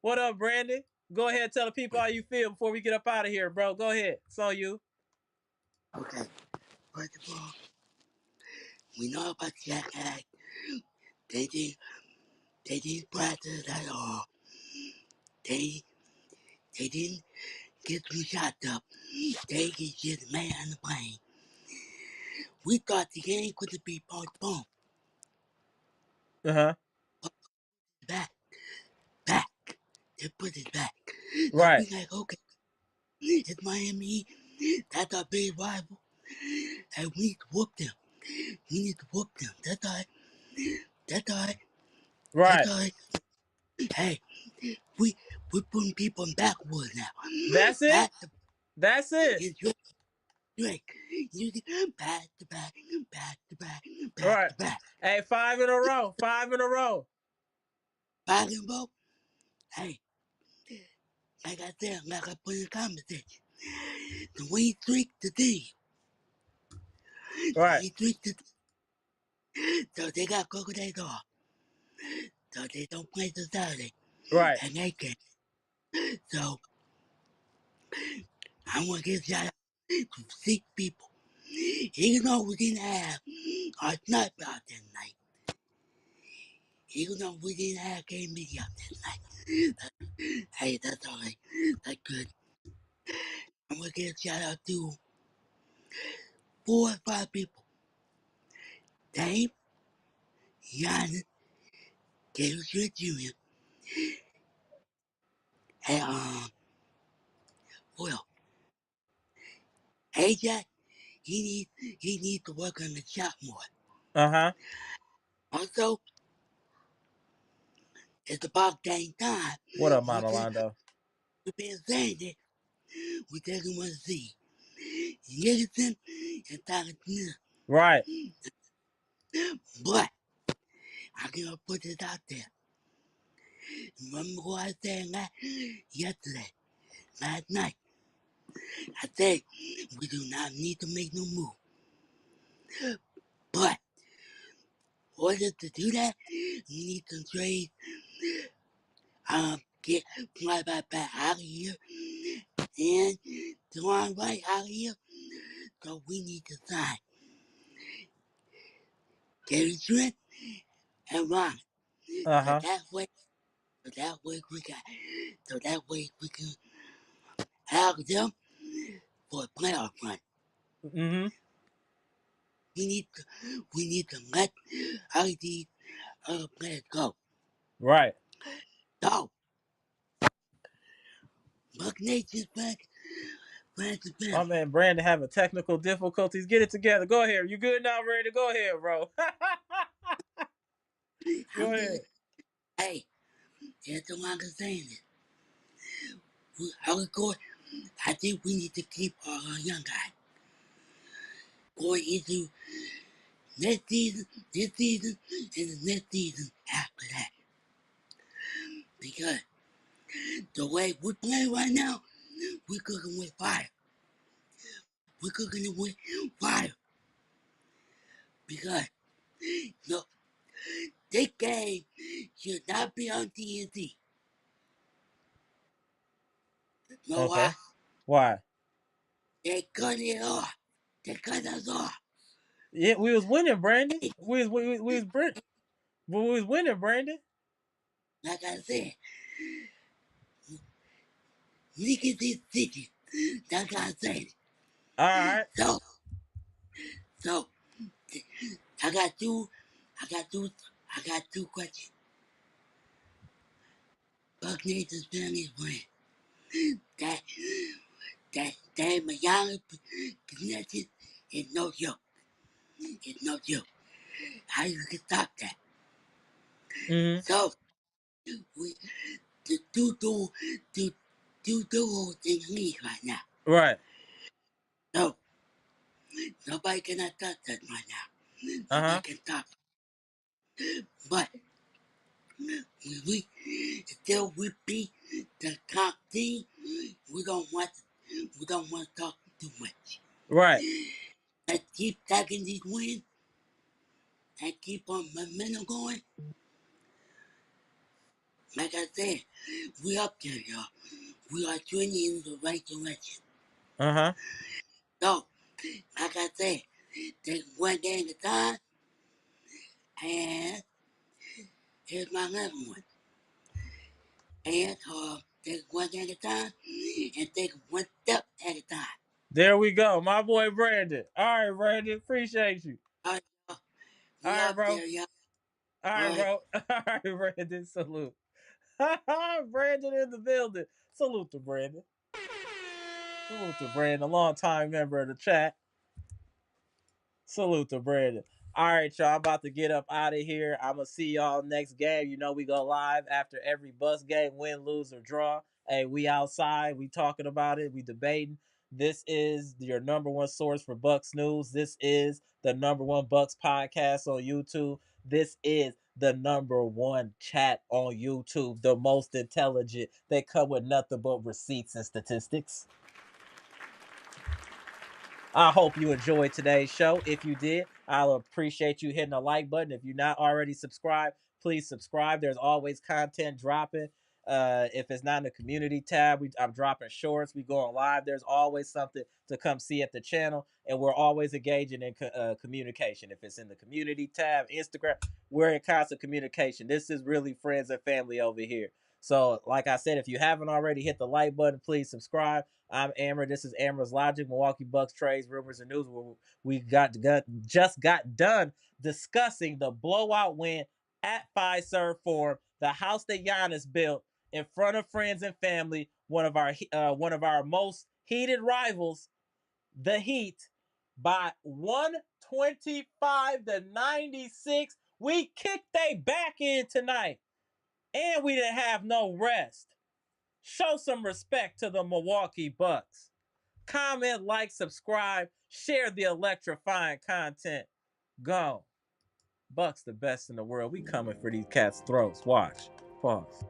What up, Brandon? Go ahead and tell the people how you feel before we get up out of here, bro. Go ahead. It's on you. Okay. First of all, we know about Jack Act. They didn't practice at all. They didn't get me shot up. They just mad on the plane. We thought the game could be postponed. Uh-huh. Back. They put it back. So Right. we like, okay, it's Miami. That's our big rival. And we need to whoop them. That's all right. Right. Hey, we're putting people in backwards now. That's it. That's it. Drake, you back to back. Right. Hey, 5 in a row. 5 in a row. 5 in a row. Hey, like I said, like I put in the conversation, the win streak the team. Right. So they got Coco days off. So they don't play till Saturday. Right. And they can. So I want to give a shout out to 6 people. Even though we didn't have our sniper out that night. Even though we didn't have KMB out that night. Hey, that's all right. That's good. I'm going to give a shout out to 4 or 5 people. Dame, Giannis, David Jr. And well, AJ, he needs to work on the shot more. Uh-huh. Also, it's about dang time. What up, Monolondo? We've been saying it. We taking one to see. Nicholson and Tarantino. Right. But I'm gonna put this out there. Remember what I said yesterday, last night? I said we do not need to make no move. But in order to do that, we need some trades. Get fly by out of here and Dewan Wright out of here. So we need to sign Gary Trent and Ron. Uh-huh. So that way we can have them for a playoff run. Mm-hmm. We need to let all these other players go. Right. So, Buck Nation fans. My man Brandon having technical difficulties. Get it together. Go ahead. You good now, ready to go ahead, bro? Go ahead. That's the one I'm saying it. I think we need to keep our young guy going into next season, this season, and the next season after that. Because the way we're playing right now, we're cooking with fire. We're cooking it with fire. Because no, this game should not be on TNT. Know why? Okay. Why? They cut it off. They cut us off. Yeah, we was winning, Brandon. Hey, We was winning, Brandon. like I said, look at this city. That's what I said. All right. So, I got two, I got two, I got two questions. Buck Nathan's family friend. That Miami connection is no joke. It's no joke. How you can stop that? Mm-hmm. So, we the two duos in the league right now. Right. So, nobody cannot touch that right now. Uh-huh. Nobody can stop it. But we still we beat the top team. We don't want to talk too much. Right. Let's keep tagging these wins and keep on momentum going. Like I said, we up there, y'all. We are trending in the right direction. Uh-huh. So, like I said, take one day at a time, and here's my last one. And take one day at a time, and take one step at a time. There we go. My boy Brandon. All right, Brandon. Appreciate you. All right, y'all. All We right, up bro. there, y'all. All All right, right. bro. All right, Brandon. Salute. Brandon in the building. Salute to Brandon. Salute to Brandon, a long time member of the chat. Salute to Brandon. All right, y'all. I'm about to get up out of here. I'm gonna see y'all next game. You know we go live after every Bucks game, win, lose, or draw. Hey, we outside. We talking about it. We debating. This is your number one source for Bucks news. This is the number one Bucks podcast on YouTube. This is the number one chat on YouTube. The most intelligent. They come with nothing but receipts and statistics. I hope you enjoyed today's show. If you did, I'll appreciate you hitting the like button. If you're not already subscribed, please subscribe. There's always content dropping. If it's not in the community tab, I'm dropping shorts. We going live. There's always something to come see at the channel, and we're always engaging in communication. If it's in the community tab, Instagram, we're in constant communication. This is really friends and family over here. So, like I said, if you haven't already hit the like button, please subscribe. I'm Amber. This is Amara's Logic, Milwaukee Bucks trades, rumors, and news. Where we just got done discussing the blowout win at Fiserv Forum, the house that Giannis built in front of friends and family. One of our most heated rivals, the Heat, by 125-96. We kicked they back in tonight, and we didn't have no rest. Show some respect to the Milwaukee Bucks. Comment, like, subscribe, share the electrifying content. Go. Bucks the best in the world. We coming for these cats' throats. Watch. Pause.